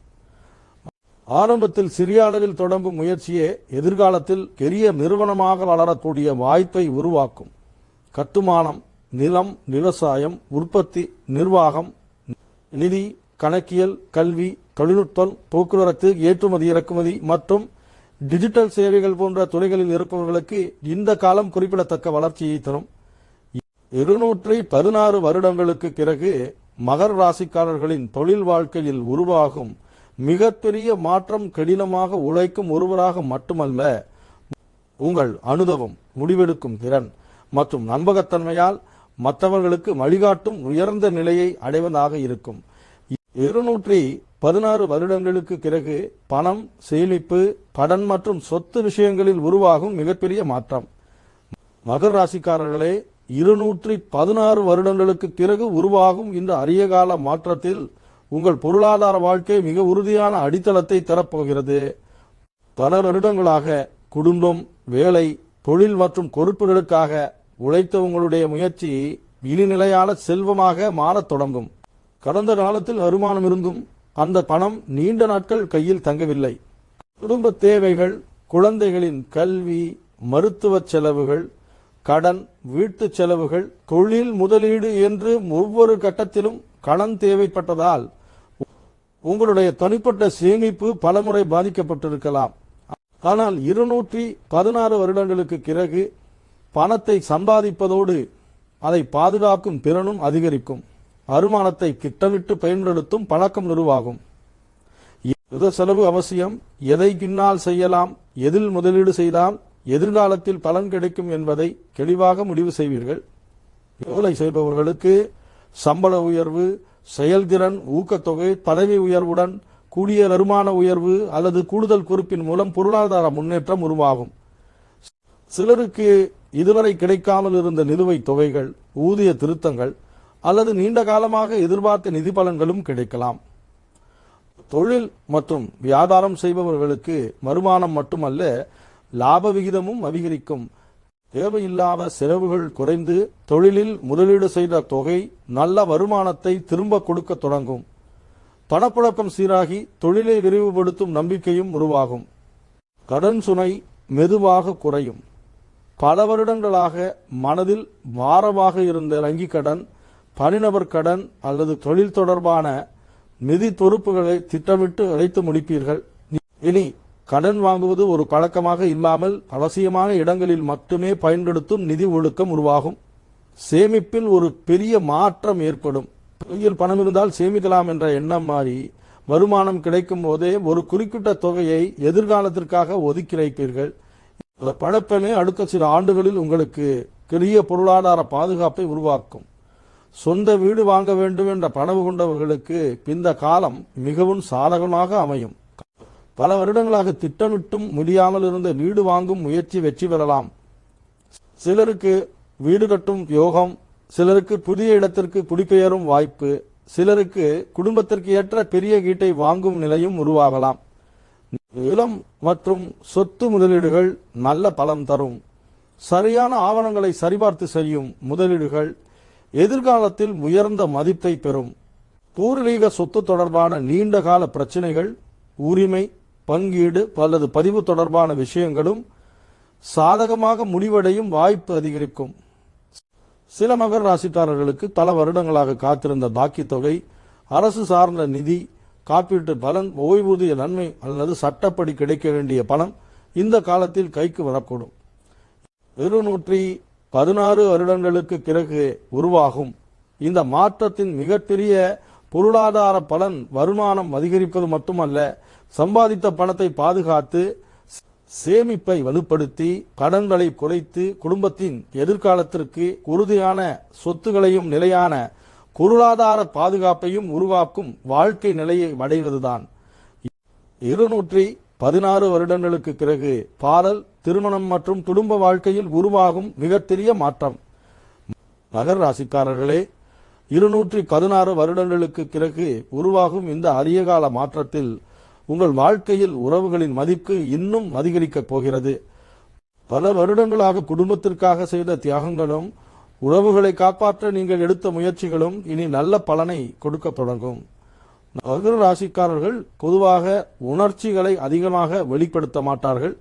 ஆரம்பத்தில் சிறிய அளவில் தொடங்கும் முயற்சியே எதிர்காலத்தில் பெரிய நிறுவனமாக வளரக்கூடிய வாய்ப்பை உருவாக்கும். கட்டுமானம், நிலம், விவசாயம், உற்பத்தி, நிர்வாகம், நிதி, கணக்கியல், கல்வி, தொழில்நுட்பம், போக்குவரத்து, ஏற்றுமதி இறக்குமதி மற்றும் டிஜிட்டல் சேவைகள் போன்ற துறைகளில் இருப்பவர்களுக்கு இந்த காலம் குறிப்பிடத்தக்க வளர்ச்சியை தரும். 216 வருடங்களுக்கு பிறகு மகர ராசிக்காரர்களின் தொழில் வாழ்க்கையில் உருவாகும் மிகப்பெரிய மாற்றம் கடினமாக உழைக்கும் ஒருவராக மட்டுமல்ல, உங்கள் அனுபவம், முடிவெடுக்கும் திறன் மற்றும் நம்பகத்தன்மையால் மற்றவர்களுக்கு வழிகாட்டும் உயர்ந்த நிலையை அடைவதாக இருக்கும். 216 வருடங்களுக்கு பிறகு பணம், சேமிப்பு, கடன் மற்றும் சொத்து விஷயங்களில் உருவாகும் மிகப்பெரிய மாற்றம். மகர ராசிக்காரர்களே, 216 வருடங்களுக்கு பிறகு உருவாகும் இந்த அரிய கால மாற்றத்தில் உங்கள் பொருளாதார வாழ்க்கை மிக உறுதியான அடித்தளத்தை தரப்போகிறது. பல வருடங்களாக குடும்பம், வேலை, தொழில் மற்றும் பொறுப்புகளுக்காக உழைத்த உங்களுடைய முயற்சி இனி நிலையான செல்வமாக மாறத் தொடங்கும். கடந்த காலத்தில் வருமானம் இருந்தும் அந்த பணம் நீண்ட நாட்கள் கையில் தங்கவில்லை. குடும்ப தேவைகள், குழந்தைகளின் கல்வி, மருத்துவ செலவுகள், கடன், வீட்டு செலவுகள், தொழில் முதலீடு என்று ஒவ்வொரு கட்டத்திலும் கடன் தேவைப்பட்டதால் உங்களுடைய தனிப்பட்ட சேமிப்பு பலமுறை பாதிக்கப்பட்டிருக்கலாம். ஆனால் 216 வருடங்களுக்கு பிறகு பணத்தை சம்பாதிப்பதோடு அதை பாதுகாக்கும் திறனும் அதிகரிக்கும். வருமானத்தை திட்டமிட்டு பயன்படுத்தும் பழக்கம் உருவாகும். யுத செலவு அவசியம். எதை பின்னால் செய்யலாம், எதில் முதலீடு செய்தால் எதிர்காலத்தில் பலன் கிடைக்கும் என்பதை தெளிவாக முடிவு செய்வீர்கள். வேலை செய்பவர்களுக்கு சம்பள உயர்வு, செயல்திறன் ஊக்கத்தொகை, பதவி உயர்வுடன் கூடிய வருமான உயர்வு அல்லது கூடுதல் பொறுப்பின் மூலம் பொருளாதார முன்னேற்றம் உருவாகும். சிலருக்கு இதுவரை கிடைக்காமல் இருந்த நிலுவைத் தொகைகள், ஊதிய திருத்தங்கள் அல்லது நீண்ட காலமாக எதிர்பார்த்த நிதி பலன்களும் கிடைக்கலாம். தொழில் மற்றும் வியாபாரம் செய்பவர்களுக்கு வருமானம் மட்டுமல்ல, லாப விகிதமும் அதிகரிக்கும். தேவையில்லாத செலவுகள் குறைந்து தொழிலில் முதலீடு செய்த தொகை நல்ல வருமானத்தை திரும்ப கொடுக்க தொடங்கும். பணப்புழக்கம் சீராகி தொழிலை விரிவுபடுத்தும் நம்பிக்கையும் உருவாகும். கடன் சுமை மெதுவாக குறையும். பல வருடங்களாக மனதில் பாரமாக இருந்த வங்கிக் கடன், தனிநபர் கடன் அல்லது தொழில் தொடர்பான நிதி பொறுப்புகளை திட்டமிட்டு அழைத்து முடிப்பீர்கள். இனி கடன் வாங்குவது ஒரு பழக்கமாக இல்லாமல் அவசியமான இடங்களில் மட்டுமே பயன்படுத்தும் நிதி ஒழுக்கம் உருவாகும். சேமிப்பில் ஒரு பெரிய மாற்றம் ஏற்படும். கையில் பணம் இருந்தால் சேமிக்கலாம் என்ற எண்ணம் மாறி வருமானம் கிடைக்கும் போதே ஒரு குறிப்பிட்ட தொகையை எதிர்காலத்திற்காக ஒதுக்கி வைப்பீர்கள். இந்த பழக்கமே அடுத்த சில ஆண்டுகளில் உங்களுக்கு பெரிய பொருளாதார பாதுகாப்பை உருவாக்கும். சொந்த வீடு வாங்க வேண்டும் என்ற கனவு கொண்டவர்களுக்கு இந்த காலம் மிகவும் சாதகமாக அமையும். பல வருடங்களாக திட்டமிட்டும் முடியாமல் இருந்த வீடு வாங்கும் முயற்சி வெற்றி பெறலாம். சிலருக்கு வீடு கட்டும் யோகம், சிலருக்கு புதிய இடத்திற்கு குடிபெயரும் வாய்ப்பு, சிலருக்கு குடும்பத்திற்கு ஏற்ற பெரிய வீட்டை வாங்கும் நிலையும் உருவாகலாம். நிலம் மற்றும் சொத்து முதலீடுகள் நல்ல பலன் தரும். சரியான ஆவணங்களை சரிபார்த்து செய்யும் முதலீடுகள் எதிர்காலத்தில் உயர்ந்த மதிப்பை பெறும். பூர்வீக சொத்து தொடர்பான நீண்டகால பிரச்சனைகள், உரிமை பங்கீடு அல்லது பதிவு தொடர்பான விஷயங்களும் சாதகமாக முடிவடையும் வாய்ப்பு அதிகரிக்கும். சில மகர ராசிக்காரர்களுக்கு பல வருடங்களாக காத்திருந்த பாக்கி தொகை, அரசு சார்ந்த நிதி, காப்பீட்டு பலன், ஓய்வூதிய நன்மை அல்லது சட்டப்படி கிடைக்க வேண்டிய பணம் இந்த காலத்தில் கைக்கு வரக்கூடும். 216 வருடங்களுக்கு பிறகு உருவாகும் இந்த மாற்றத்தின் மிகப்பெரிய பொருளாதார பலன் வருமானம் அதிகரிப்பது மட்டுமல்ல, சம்பாதித்த பணத்தை பாதுகாத்து சேமிப்பை வலுப்படுத்தி கடன்களை குறைத்து குடும்பத்தின் எதிர்காலத்திற்கு உறுதியான சொத்துகளையும் நிலையான பொருளாதார பாதுகாப்பையும் உருவாக்கும் வாழ்க்கை நிலையை அடைவதுதான். 216 வருடங்களுக்கு பிறகு பாடல், திருமணம் மற்றும் குடும்ப வாழ்க்கையில் உருவாகும் மிகப்பெரிய மாற்றம். மகர ராசிக்காரர்களே, 216 வருடங்களுக்கு பிறகு உருவாகும் இந்த அரிய கால மாற்றத்தில் உங்கள் வாழ்க்கையில் உறவுகளின் மதிப்பு இன்னும் அதிகரிக்கப் போகிறது. பல வருடங்களாக குடும்பத்திற்காக செய்த தியாகங்களும் உறவுகளை காப்பாற்ற நீங்கள் எடுத்த முயற்சிகளும் இனி நல்ல பலனை கொடுக்க தொடங்கும். மகர ராசிக்காரர்கள் பொதுவாக உணர்ச்சிகளை அதிகமாக வெளிப்படுத்த மாட்டார்கள்.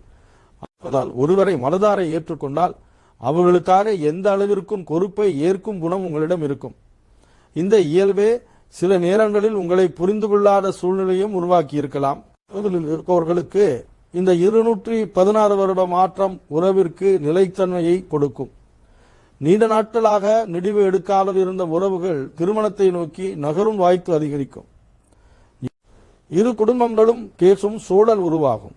அதனால் ஒருவரை மனதார ஏற்றுக்கொண்டால் அவர்களுக்காக எந்த அளவிற்கும் பொறுப்பை ஏற்கும் குணம் உங்களிடம் இருக்கும். இந்த இயல்பே சில நேரங்களில் உங்களை புரிந்து கொள்ளாத சூழ்நிலையும் உருவாக்கி இருக்கலாம். இருப்பவர்களுக்கு இந்த 216 வருட மாற்றம் உறவிற்கு நிலைத்தன்மையை கொடுக்கும். நீண்ட நாட்களாக முடிவு எடுக்காமல் இருந்த உறவுகள் திருமணத்தை நோக்கி நகரும் வாய்ப்பு அதிகரிக்கும். இரு குடும்பங்களும் பேசும் சூழல் உருவாகும்.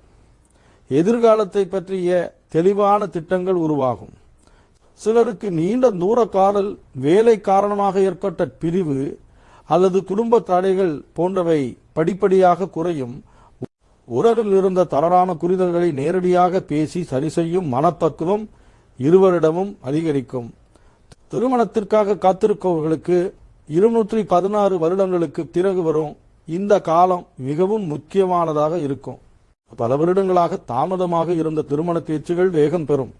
எதிர்காலத்தை பற்றிய தெளிவான திட்டங்கள் உருவாகும். சிலருக்கு நீண்ட தூர காதல், வேலை காரணமாக ஏற்பட்ட பிரிவு அல்லது குடும்ப தடைகள் போன்றவை படிப்படியாக குறையும். உறவில் இருந்த தவறான புரிதல்களை நேரடியாக பேசி சரி செய்யும் மனப்பக்குவம் இருவரிடமும் அதிகரிக்கும். திருமணத்திற்காக காத்திருப்பவர்களுக்கு 216 வருடங்களுக்கு பிறகு வரும் இந்த காலம் மிகவும் முக்கியமானதாக இருக்கும். பல வருடங்களாக தாமதமாக இருந்த திருமண பேச்சுகள் வேகம் பெறும்.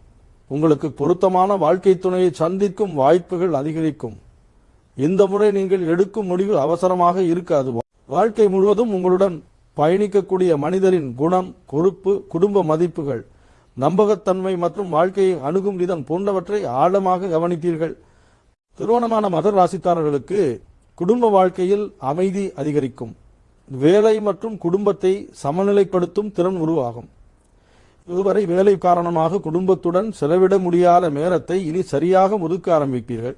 உங்களுக்கு பொருத்தமான வாழ்க்கை துணையை சந்திக்கும் வாய்ப்புகள் அதிகரிக்கும். இந்த முறை நீங்கள் எடுக்கும் முடிவு அவசரமாக இருக்காது. வாழ்க்கை முழுவதும் உங்களுடன் பயணிக்கக்கூடிய மனிதரின் குணம், பொறுப்பு, குடும்ப மதிப்புகள், நம்பகத்தன்மை மற்றும் வாழ்க்கையை அணுகும் விதம் போன்றவற்றை ஆழமாக கவனிப்பீர்கள். திருமணமான மகர ராசிக்காரர்களுக்கு குடும்ப வாழ்க்கையில் அமைதி அதிகரிக்கும். வேலை மற்றும் குடும்பத்தை சமநிலைப்படுத்தும் திறன் உருவாகும். இதுவரை வேலை காரணமாக குடும்பத்துடன் செலவிட முடியாத நேரத்தை இனி சரியாக ஒதுக்க ஆரம்பிப்பீர்கள்.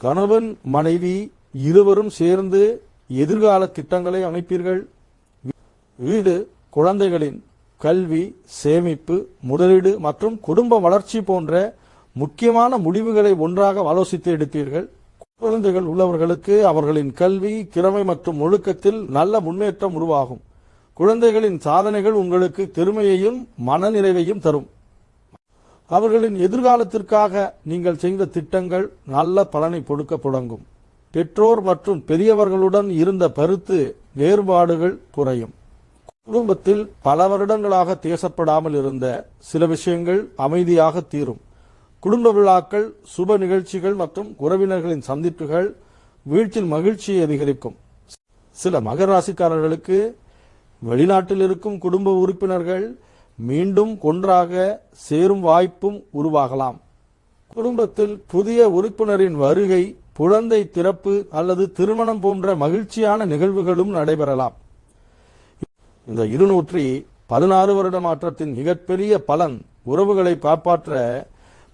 கணவன் மனைவி இருவரும் சேர்ந்து எதிர்கால திட்டங்களை அமைப்பீர்கள். வீடு, குழந்தைகளின் கல்வி, சேமிப்பு, முதலீடு மற்றும் குடும்ப வளர்ச்சி போன்ற முக்கியமான முடிவுகளை ஒன்றாக ஆலோசித்து எடுப்பீர்கள். குழந்தைகள் உள்ளவர்களுக்கு அவர்களின் கல்வி, திறமை மற்றும் ஒழுக்கத்தில் நல்ல முன்னேற்றம் உருவாகும். குழந்தைகளின் சாதனைகள் உங்களுக்கு பெருமையையும் மனநிறைவையும் தரும். அவர்களின் எதிர்காலத்திற்காக நீங்கள் செய்த திட்டங்கள் நல்ல பலனை கொடுக்க தொடங்கும். பெற்றோர் மற்றும் பெரியவர்களுடன் இருந்த கருத்து வேறுபாடுகள் குறையும். குடும்பத்தில் பல வருடங்களாக பேசப்படாமல் இருந்த சில விஷயங்கள் அமைதியாக தீரும். குடும்ப விழாக்கள், சுப நிகழ்ச்சிகள் மற்றும் உறவினர்களின் சந்திப்புகள் வீட்டில் மகிழ்ச்சியை அதிகரிக்கும். சில மகர ராசிக்காரர்களுக்கு வெளிநாட்டில் இருக்கும் குடும்ப உறுப்பினர்கள் மீண்டும் ஒன்றாக சேரும் வாய்ப்பும் உருவாகலாம். குடும்பத்தில் புதிய உறுப்பினரின் வருகை, குழந்தை திறப்பு அல்லது திருமணம் போன்ற மகிழ்ச்சியான நிகழ்வுகளும் நடைபெறலாம். இந்த 216 வருட மாற்றத்தின் மிகப்பெரிய பலன் உறவுகளை காப்பாற்ற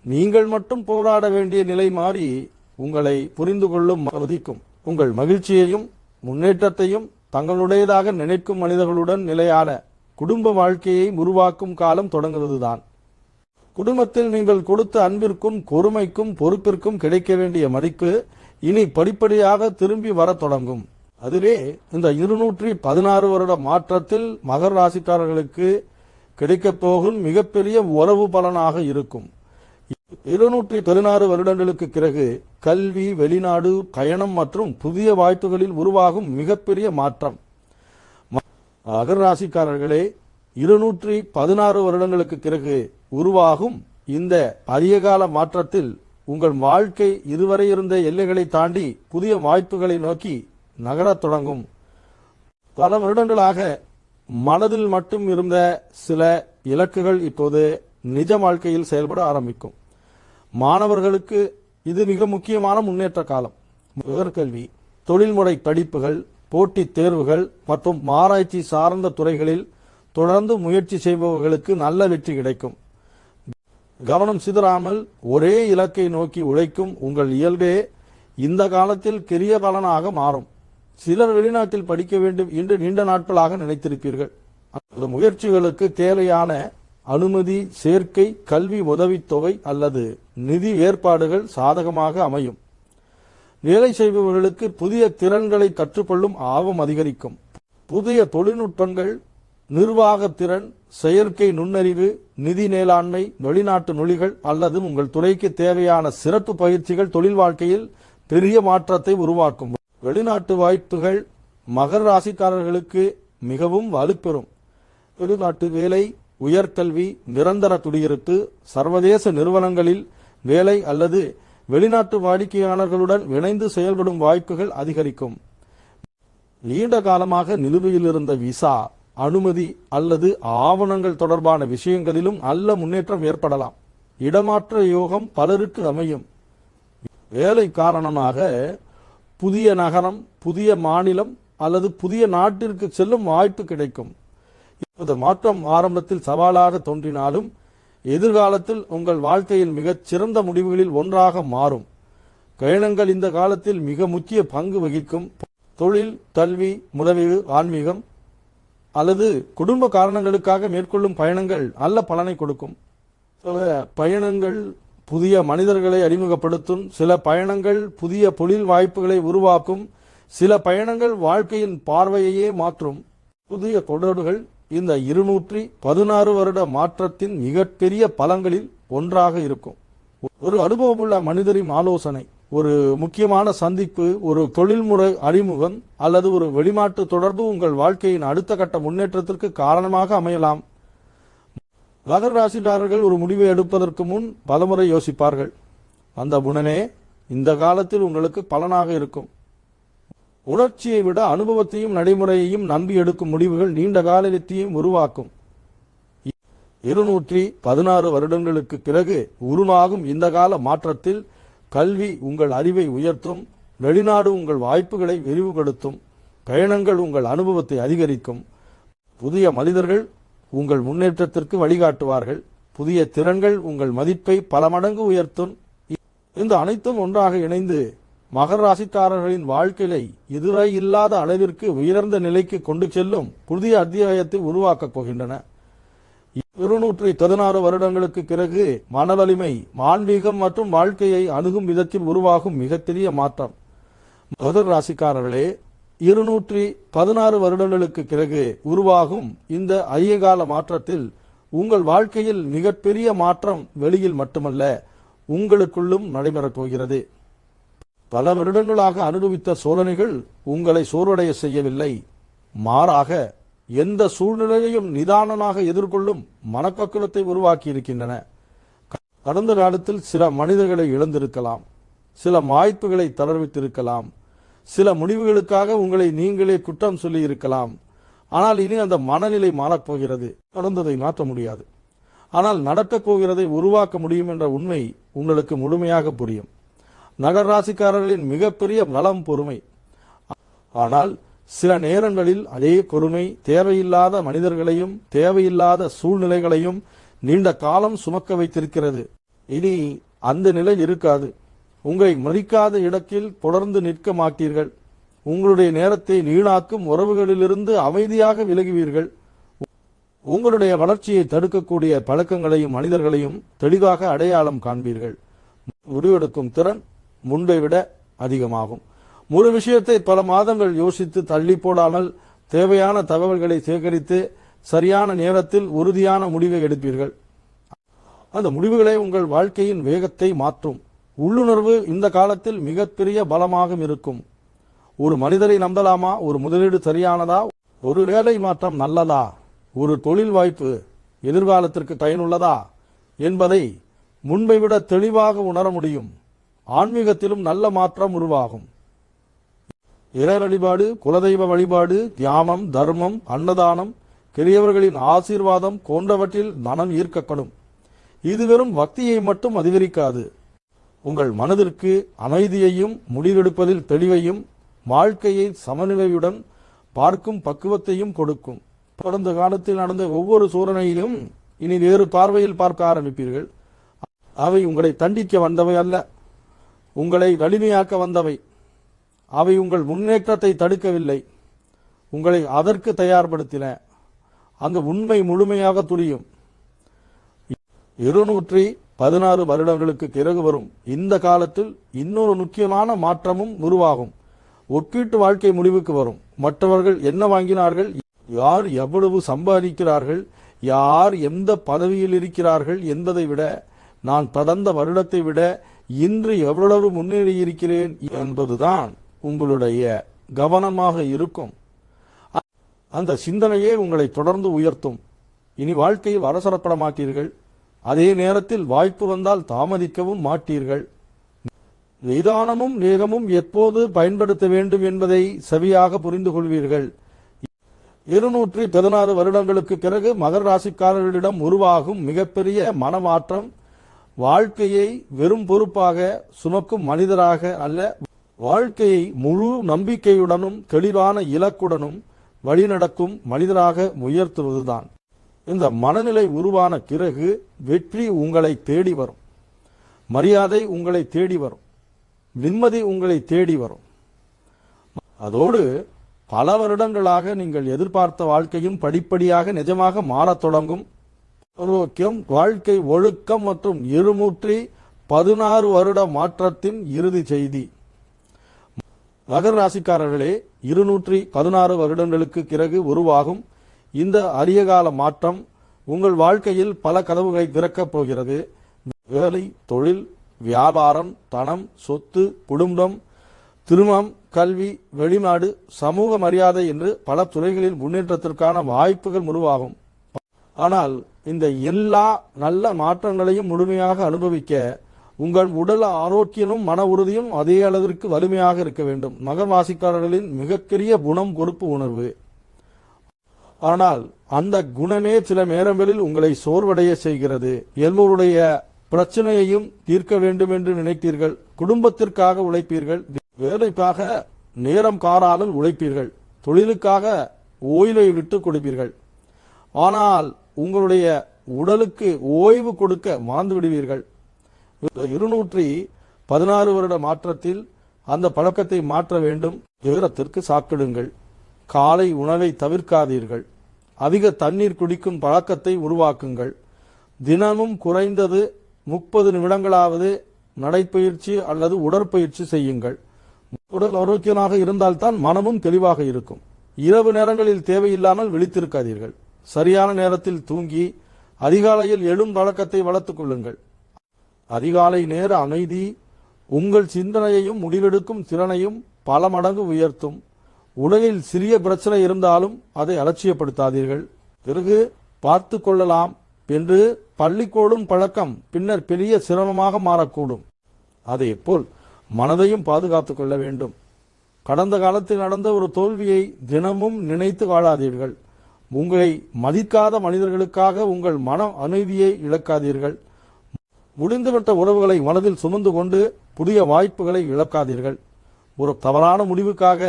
நீங்கள் மட்டும் போராட வேண்டிய நிலை மாறி உங்களை புரிந்து கொள்ளும் மதிக்கும். உங்கள் மகிழ்ச்சியையும் முன்னேற்றத்தையும் தங்களுடையதாக நினைக்கும் மனிதர்களுடன் நிலையான குடும்ப வாழ்க்கையை உருவாக்கும் காலம் தொடங்குவதுதான். குடும்பத்தில் நீங்கள் கொடுத்த அன்பிற்கும் பொறுமைக்கும் பொறுப்பிற்கும் கிடைக்க வேண்டிய மதிப்பு இனி படிப்படியாக திரும்பி வர தொடங்கும். அதுவே இந்த 216 வருட மாற்றத்தில் மகர ராசிக்காரர்களுக்கு கிடைக்கப் போகும் மிகப்பெரிய உறவு பலனாக இருக்கும். 216 வருடங்களுக்கு பிறகு கல்வி, வெளிநாடு பயணம் மற்றும் புதிய வாய்ப்புகளில் உருவாகும் மிகப்பெரிய மாற்றம். மகர ராசிக்காரர்களே, 216 வருடங்களுக்கு பிறகு உருவாகும் இந்த அரியகால மாற்றத்தில் உங்கள் வாழ்க்கை இதுவரை இருந்த எல்லைகளை தாண்டி புதிய வாய்ப்புகளை நோக்கி நகரத் தொடங்கும். பல வருடங்களாக மனதில் மட்டும் இருந்த சில இலக்குகள் இப்போது நிஜ வாழ்க்கையில் செயல்பட ஆரம்பிக்கும். மாணவர்களுக்கு இது மிக முக்கியமான முன்னேற்ற காலம். உயர்கல்வி, தொழில்முறை படிப்புகள், போட்டித் தேர்வுகள் மற்றும் ஆராய்ச்சி சார்ந்த துறைகளில் தொடர்ந்து முயற்சி செய்பவர்களுக்கு நல்ல வெற்றி கிடைக்கும். கவனம் சிதறாமல் ஒரே இலக்கை நோக்கி உழைக்கும் உங்கள் இயல்பே இந்த காலத்தில் பெரிய பலனாக மாறும். சிலர் வெளிநாட்டில் படிக்க வேண்டும் என்று நீண்ட நாட்களாக நினைத்திருப்பீர்கள். அந்த முயற்சிகளுக்கு தேவையான அனுமதி, சேர்க்கை, கல்வி உதவித்தொகை அல்லது நிதி ஏற்பாடுகள் சாதகமாக அமையும். வேலை செய்பவர்களுக்கு புதிய திறன்களை கற்றுக்கொள்ளும் ஆர்வம் அதிகரிக்கும். புதிய தொழில்நுட்பங்கள், நிர்வாக திறன், செயற்கை நுண்ணறிவு, நிதி மேலாண்மை, வெளிநாட்டு மொழிகள் அல்லது உங்கள் துறைக்கு தேவையான சிறப்பு பயிற்சிகள் தொழில் வாழ்க்கையில் பெரிய மாற்றத்தை உருவாக்கும். வெளிநாட்டு வாய்ப்புகள் மகர ராசிக்காரர்களுக்கு மிகவும் வலுப்பெறும். வெளிநாட்டு வேலை, உயர்கல்வி, நிரந்தர குடியிருப்பு, சர்வதேச நிறுவனங்களில் வேலை அல்லது வெளிநாட்டு வாடிக்கையாளர்களுடன் இணைந்து செயல்படும் வாய்ப்புகள் அதிகரிக்கும். நீண்ட காலமாக நிலுவையில் இருந்த விசா, அனுமதி அல்லது ஆவணங்கள் தொடர்பான விஷயங்களிலும் நல்ல முன்னேற்றம் ஏற்படலாம். இடமாற்ற யோகம் பலருக்கு அமையும். வேலை காரணமாக புதிய நகரம், புதிய மாநிலம் அல்லது புதிய நாட்டிற்கு செல்லும் வாய்ப்பு கிடைக்கும். இந்த மாற்றம் ஆரம்பத்தில் சவாலாக தோன்றினாலும் எதிர்காலத்தில் உங்கள் வாழ்க்கையில் மிகச் சிறந்த முடிவுகளில் ஒன்றாக மாறும். பயணங்கள் இந்த காலத்தில் மிக முக்கிய பங்கு வகிக்கும். தொழில், கல்வி, முதலீடு, ஆன்மீகம் அல்லது குடும்ப காரணங்களுக்காக மேற்கொள்ளும் பயணங்கள் நல்ல பலனை கொடுக்கும். சில பயணங்கள் புதிய மனிதர்களை அறிமுகப்படுத்தும். சில பயணங்கள் புதிய தொழில் வாய்ப்புகளை உருவாக்கும். சில பயணங்கள் வாழ்க்கையின் பார்வையையே மாற்றும். புதிய தொடர்புகள் இந்த 216 வருட மாற்றத்தின் மிகப்பெரிய பலன்களில் ஒன்றாக இருக்கும். ஒரு அனுபவமுள்ள மனிதரின் ஆலோசனை, ஒரு முக்கியமான சந்திப்பு, ஒரு தொழில்முறை அறிமுகம் அல்லது ஒரு வெளிநாட்டு தொடர்பு உங்கள் வாழ்க்கையின் அடுத்த கட்ட முன்னேற்றத்திற்கு காரணமாக அமையலாம். மகர ராசிக்காரர்கள் ஒரு முடிவை எடுப்பதற்கு முன் பலமுறை யோசிப்பார்கள். அந்த உடனே இந்த காலத்தில் உங்களுக்கு பலனாக இருக்கும். உணர்ச்சியை விட அனுபவத்தையும் நடைமுறையையும் நம்பி எடுக்கும் முடிவுகள் நீண்ட கால வெற்றியையும் உருவாக்கும். 216 வருடங்களுக்கு பிறகு உருவாகும் இந்த கால மாற்றத்தில் கல்வி உங்கள் அறிவை உயர்த்தும், வெளிநாடு உங்கள் வாய்ப்புகளை விரிவுபடுத்தும், பயணங்கள் உங்கள் அனுபவத்தை அதிகரிக்கும், புதிய மனிதர்கள் உங்கள் முன்னேற்றத்திற்கு வழிகாட்டுவார்கள், புதிய திறன்கள் உங்கள் மதிப்பை பல மடங்கு உயர்த்தும். இந்த அனைத்தும் ஒன்றாக இணைந்து மகர ராசிக்காரர்களின் வாழ்க்கையை இதுவரை இல்லாத அளவிற்கு உயர்ந்த நிலைக்கு கொண்டு செல்லும் புதிய அத்தியாயத்தை உருவாக்கப் போகின்றன. 216 வருடங்களுக்கு பிறகு மனவலிமை, ஆன்மீகம் மற்றும் வாழ்க்கையை அணுகும் விதத்தில் உருவாகும் மிகப்பெரிய மாற்றம். மகர ராசிக்காரர்களே, 216 வருடங்களுக்கு பிறகு உருவாகும் இந்த அரியகால மாற்றத்தில் உங்கள் வாழ்க்கையில் மிகப்பெரிய மாற்றம் வெளியில் மட்டுமல்ல, உங்களுக்குள்ளும் நடைபெறப் போகிறது. பல வருடங்களாக அனுபவித்த சோதனைகள் உங்களை சோர்வடைய செய்யவில்லை. மாறாக எந்த சூழ்நிலையையும் நிதானமாக எதிர்கொள்ளும் மனப்பக்குவத்தை உருவாக்கி இருக்கின்றன. கடந்த காலத்தில் சில மனிதர்களை இழந்திருக்கலாம், சில வாய்ப்புகளை தளர்வித்திருக்கலாம், சில முடிவுகளுக்காக உங்களை நீங்களே குற்றம் சொல்லி இருக்கலாம். ஆனால் இனி அந்த மனநிலை மாறப்போகிறது. நடந்ததை மாற்ற முடியாது, ஆனால் நடக்கப் போகிறதை உருவாக்க முடியும் என்ற உண்மை உங்களுக்கு முழுமையாக புரியும். மகர ராசிக்காரர்களின் மிகப்பெரிய பலம் பொறுமை. ஆனால் சில நேரங்களில் அதே பொறுமை தேவையில்லாத மனிதர்களையும் தேவையில்லாத சூழ்நிலைகளையும் நீண்ட காலம் சுமக்க வைத்திருக்கிறது. இனி அந்த நிலை இருக்காது. உங்களை மதிக்காத இடத்தில் தொடர்ந்து நிற்க மாட்டீர்கள். உங்களுடைய நேரத்தை வீணாக்கும் உறவுகளிலிருந்து அமைதியாக விலகுவீர்கள். உங்களுடைய வளர்ச்சியை தடுக்கக்கூடிய பழக்கங்களையும் மனிதர்களையும் தெளிவாக அடையாளம் காண்பீர்கள். முடிவெடுக்கும் திறன் முன்பை விட அதிகமாகும். முழு விஷயத்தை பல மாதங்கள் யோசித்து தள்ளி போடாமல் தேவையான தகவல்களை சேகரித்து சரியான நேரத்தில் உறுதியான முடிவை எடுப்பீர்கள். அந்த முடிவுகளை உங்கள் வாழ்க்கையின் வேகத்தை மாற்றும். உள்ளுணர்வு இந்த காலத்தில் மிகப்பெரிய பலமாக இருக்கும். ஒரு மனிதரை நம்பலாமா? ஒரு முதலீடு சரியானதா? ஒரு வேலை மாற்றம் நல்லதா? ஒரு தொழில் வாய்ப்பு எதிர்காலத்திற்கு பயனுள்ளதா என்பதை முன்பை விட தெளிவாக உணர முடியும். ஆன்மீகத்திலும் நல்ல மாற்றம் உருவாகும். இறை வழிபாடு, குலதெய்வ வழிபாடு, தியானம், தர்மம், அன்னதானம், பெரியவர்களின் ஆசீர்வாதம் போன்றவற்றில் மனம் ஈர்க்கப்படும். இது வெறும் பக்தியை மட்டும் அதிகரிக்காது, உங்கள் மனதிற்கு அமைதியையும் முடிவெடுப்பதில் தெளிவையும் வாழ்க்கையை சமநிலையுடன் பார்க்கும் பக்குவத்தையும் கொடுக்கும். கடந்த காலத்தில் நடந்த ஒவ்வொரு சோதனையிலும் இனி வேறு பார்வையில் பார்க்க ஆரம்பிப்பீர்கள். அவை உங்களை தண்டிக்க வந்தவை அல்ல, உங்களை வலிமையாக்க வந்தவை. அவை உங்கள் முன்னேற்றத்தை தடுக்கவில்லை, உங்களை அதற்கு தயார்படுத்தின. அந்த உண்மை முழுமையாக துரியும். 216 வருடங்களுக்கு பிறகு வரும் இந்த காலத்தில் இன்னொரு முக்கியமான மாற்றமும் உருவாகும். ஒப்பீட்டு வாழ்க்கை முடிவுக்கு வரும். மற்றவர்கள் என்ன வாங்கினார்கள், யார் எவ்வளவு சம்பாதிக்கிறார்கள், யார் எந்த பதவியில் இருக்கிறார்கள் என்பதை விட, நான் கடந்த வருடத்தை விட இன்று எவ்வளவு முன்னேறி இருக்கிறேன் என்பதுதான் உங்களுடைய கவனமாக இருக்கும். அந்த சிந்தனையே உங்களை தொடர்ந்து உயர்த்தும். இனி வாழ்க்கையில் அவசரப்பட மாட்டீர்கள். அதே நேரத்தில் வாய்ப்பு வந்தால் தாமதிக்கவும் மாட்டீர்கள். நிதானமும் நேரமும் எப்போது பயன்படுத்த வேண்டும் என்பதை செவியாக புரிந்து கொள்வீர்கள். 216 வருடங்களுக்கு பிறகு மகர ராசிக்காரர்களிடம் உருவாகும் மிகப்பெரிய மனமாற்றம் வாழ்க்கையை வெறும் பொறுப்பாக சுமக்கும் மனிதராக அல்ல, வாழ்க்கையை முழு நம்பிக்கையுடனும் தெளிவான இலக்குடனும் வழிநடக்கும் மனிதராக உயர்த்துவதுதான். இந்த மனநிலை உருவான பிறகு வெற்றி உங்களை தேடி வரும், மரியாதை உங்களை தேடி வரும், நிம்மதி உங்களை தேடி வரும். அதோடு பல வருடங்களாக நீங்கள் எதிர்பார்த்த வாழ்க்கையும் படிப்படியாக நிஜமாக மாறத் தொடங்கும். ஆரோக்கியம், வாழ்க்கை, ஒழுக்கம் மற்றும் 216 வருட மாற்றத்தின் இறுதி செய்தி. மகர ராசிக்காரர்களே, 216 வருடங்களுக்கு பிறகு உருவாகும் இந்த அரியகால மாற்றம் உங்கள் வாழ்க்கையில் பல கதவுகளை திறக்கப் போகிறது. வேலை, தொழில், வியாபாரம், பணம், சொத்து, குடும்பம், திருமணம், கல்வி, வெளிநாடு, சமூக மரியாதை என்று பல துறைகளில் முன்னேற்றத்திற்கான வாய்ப்புகள் உருவாகும். ஆனால் இந்த எல்லா நல்ல மாற்றங்களையும் முழுமையாக அனுபவிக்க உங்கள் உடல் ஆரோக்கியமும் மன உறுதியும் அதே அளவிற்கு வலிமையாக இருக்க வேண்டும். மகர ராசிக்காரர்களின் மிகப்பெரிய குணம் பொறுப்பு உணர்வு. ஆனால் அந்த குணமே சில நேரங்களில் உங்களை சோர்வடைய செய்கிறது. எல்லோருடைய பிரச்சனையையும் தீர்க்க வேண்டும் என்று நினைப்பீர்கள். குடும்பத்திற்காக உழைப்பீர்கள், வேலைக்காக நேரம் காணாமல் உழைப்பீர்கள், தொழிலுக்காக ஓய்வை விட்டு கொடுப்பீர்கள். ஆனால் உங்களுடைய உடலுக்கு ஓய்வு கொடுக்க மறந்து விடுவீர்கள். 216 வருட மாற்றத்தில் அந்த பழக்கத்தை மாற்ற வேண்டும். நேரத்திற்கு சாப்பிடுங்கள். காலை உணவை தவிர்க்காதீர்கள். அதிக தண்ணீர் குடிக்கும் பழக்கத்தை உருவாக்குங்கள். தினமும் குறைந்தது 30 நிமிடங்களாவது நடைப்பயிற்சி அல்லது உடற்பயிற்சி செய்யுங்கள். உடல் ஆரோக்கியமாக இருந்தால்தான் மனமும் தெளிவாக இருக்கும். இரவு நேரங்களில் தேவையில்லாமல் விழித்திருக்காதீர்கள். சரியான நேரத்தில் தூங்கி அதிகாலையில் எழும் பழக்கத்தை வளர்த்துக் கொள்ளுங்கள். அதிகாலை நேர அமைதி உங்கள் சிந்தனையையும் முடிவெடுக்கும் திறனையும் பல மடங்கு உயர்த்தும். உலகில் சிறிய பிரச்சனை இருந்தாலும் அதை அலட்சியப்படுத்தாதீர்கள். பிறகு பார்த்து கொள்ளலாம் என்று பள்ளிக்கோடும் பழக்கம் பின்னர் பெரிய சிரமமாக மாறக்கூடும். அதேபோல் மனதையும் பாதுகாத்துக் கொள்ள வேண்டும். கடந்த காலத்தில் நடந்த ஒரு தோல்வியை தினமும் நினைத்து வாழாதீர்கள். உங்களை மதிக்காத மனிதர்களுக்காக உங்கள் மன அமைதியை இழக்காதீர்கள். முடிந்துவிட்ட உறவுகளை மனதில் சுமந்து கொண்டு புதிய வாய்ப்புகளை இழக்காதீர்கள். ஒரு தவறான முடிவுக்காக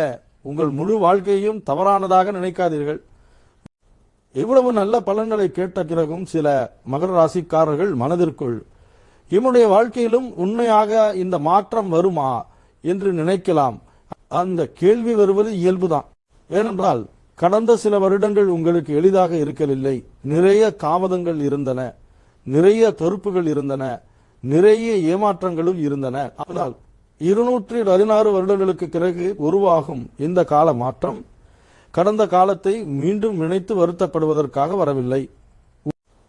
உங்கள் முழு வாழ்க்கையையும் தவறானதாக நினைக்காதீர்கள். எவ்வளவு நல்ல பலன்களை கேட்ட பிறகும் சில மகர ராசிக்காரர்கள் மனதிற்குள் என்னுடைய வாழ்க்கையிலும் உண்மையாக இந்த மாற்றம் வருமா என்று நினைக்கலாம். அந்த கேள்வி வருவது இயல்புதான். ஏனென்றால் கடந்த சில வருடங்கள் உங்களுக்கு எளிதாக இருக்கவில்லை. நிறைய தாமதங்கள் இருந்தன, நிறைய தடுப்புகள் இருந்தன, நிறைய ஏமாற்றங்களும் இருந்தன. ஆனால் 216 வருடங்களுக்கு பிறகு உருவாகும் இந்த கால மாற்றம் கடந்த காலத்தை மீண்டும் நினைத்து வருத்தப்படுவதற்காக வரவில்லை.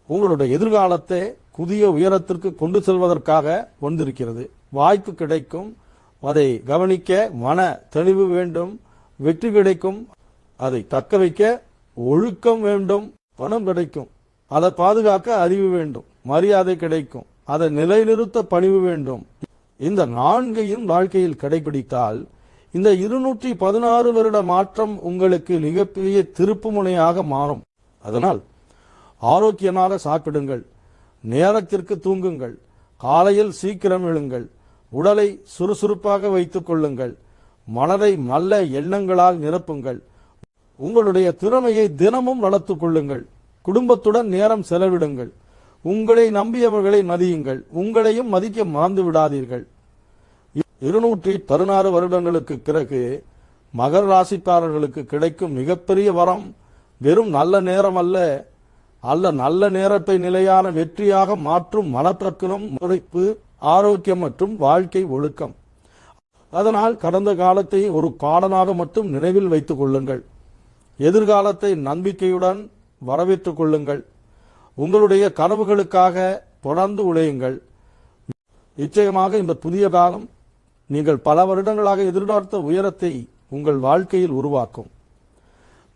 உங்களுடைய எதிர்காலத்தை புதிய உயரத்திற்கு கொண்டு செல்வதற்காக வந்திருக்கிறது. வாய்ப்பு கிடைக்கும், அதை கவனிக்க மன தெளிவு வேண்டும். வெற்றி கிடைக்கும், அதை தக்க வைக்க ஒழுக்கம் வேண்டும். பணம் கிடைக்கும், அதை பாதுகாக்க அறிவு வேண்டும். மரியாதை கிடைக்கும், அதை நிலைநிறுத்த பணிவு வேண்டும். இந்த 4ஐயும் வாழ்க்கையில் கடைபிடித்தால் இந்த 216 வருட மாற்றம் உங்களுக்கு மிகப்பெரிய திருப்பு முனையாக மாறும். அதனால் ஆரோக்கியமாக சாப்பிடுங்கள், நேரத்திற்கு தூங்குங்கள், காலையில் சீக்கிரம் எழுங்கள், உடலை சுறுசுறுப்பாக வைத்துக் கொள்ளுங்கள், மனதை நல்ல எண்ணங்களால் நிரப்புங்கள், உங்களுடைய திறமையை தினமும் வளர்த்துக் கொள்ளுங்கள், குடும்பத்துடன் நேரம் செலவிடுங்கள், உங்களை நம்பியவர்களை மதியுங்கள், உங்களையும் மதிக்க மறந்து விடாதீர்கள். 216 வருடங்களுக்கு பிறகு மகர ராசிக்காரர்களுக்கு கிடைக்கும் மிகப்பெரிய வரம் வெறும் நல்ல நேரம் அல்ல, நல்ல நேரத்தை நிலையான வெற்றியாக மாற்றும் மனப்பக்குவம், உழைப்பு, ஆரோக்கியம் மற்றும் வாழ்க்கை ஒழுக்கம். அதனால் கடந்த காலத்தை ஒரு காலனாக மட்டும் நினைவில் வைத்துக் கொள்ளுங்கள். எதிர்காலத்தை நம்பிக்கையுடன் வரவேற்றுக் கொள்ளுங்கள். உங்களுடைய கனவுகளுக்காக தொடர்ந்து உழையுங்கள். நிச்சயமாக இந்த புதிய காலம் நீங்கள் பல வருடங்களாக எதிர்பார்த்த உயரத்தை உங்கள் வாழ்க்கையில் உருவாக்கும்.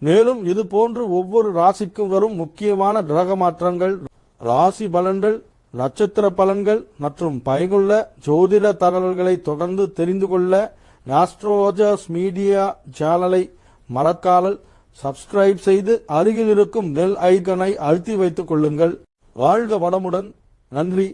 மேலும் இது போன்று ஒவ்வொரு ராசிக்கும் வரும் முக்கியமான கிரக மாற்றங்கள், ராசி பலன்கள், நட்சத்திர பலன்கள் மற்றும் பயனுள்ள ஜோதிட தகவல்களை தொடர்ந்து தெரிந்து கொள்ள ஆஸ்ட்ரோலஜர்ஸ் மீடியா சேனலை மறக்காமல் சப்ஸ்கிரைப் செய்து அருகில் இருக்கும் பெல் ஐக்கனை அழுத்தி வைத்துக் கொள்ளுங்கள். வாழ்க வளமுடன். நன்றி.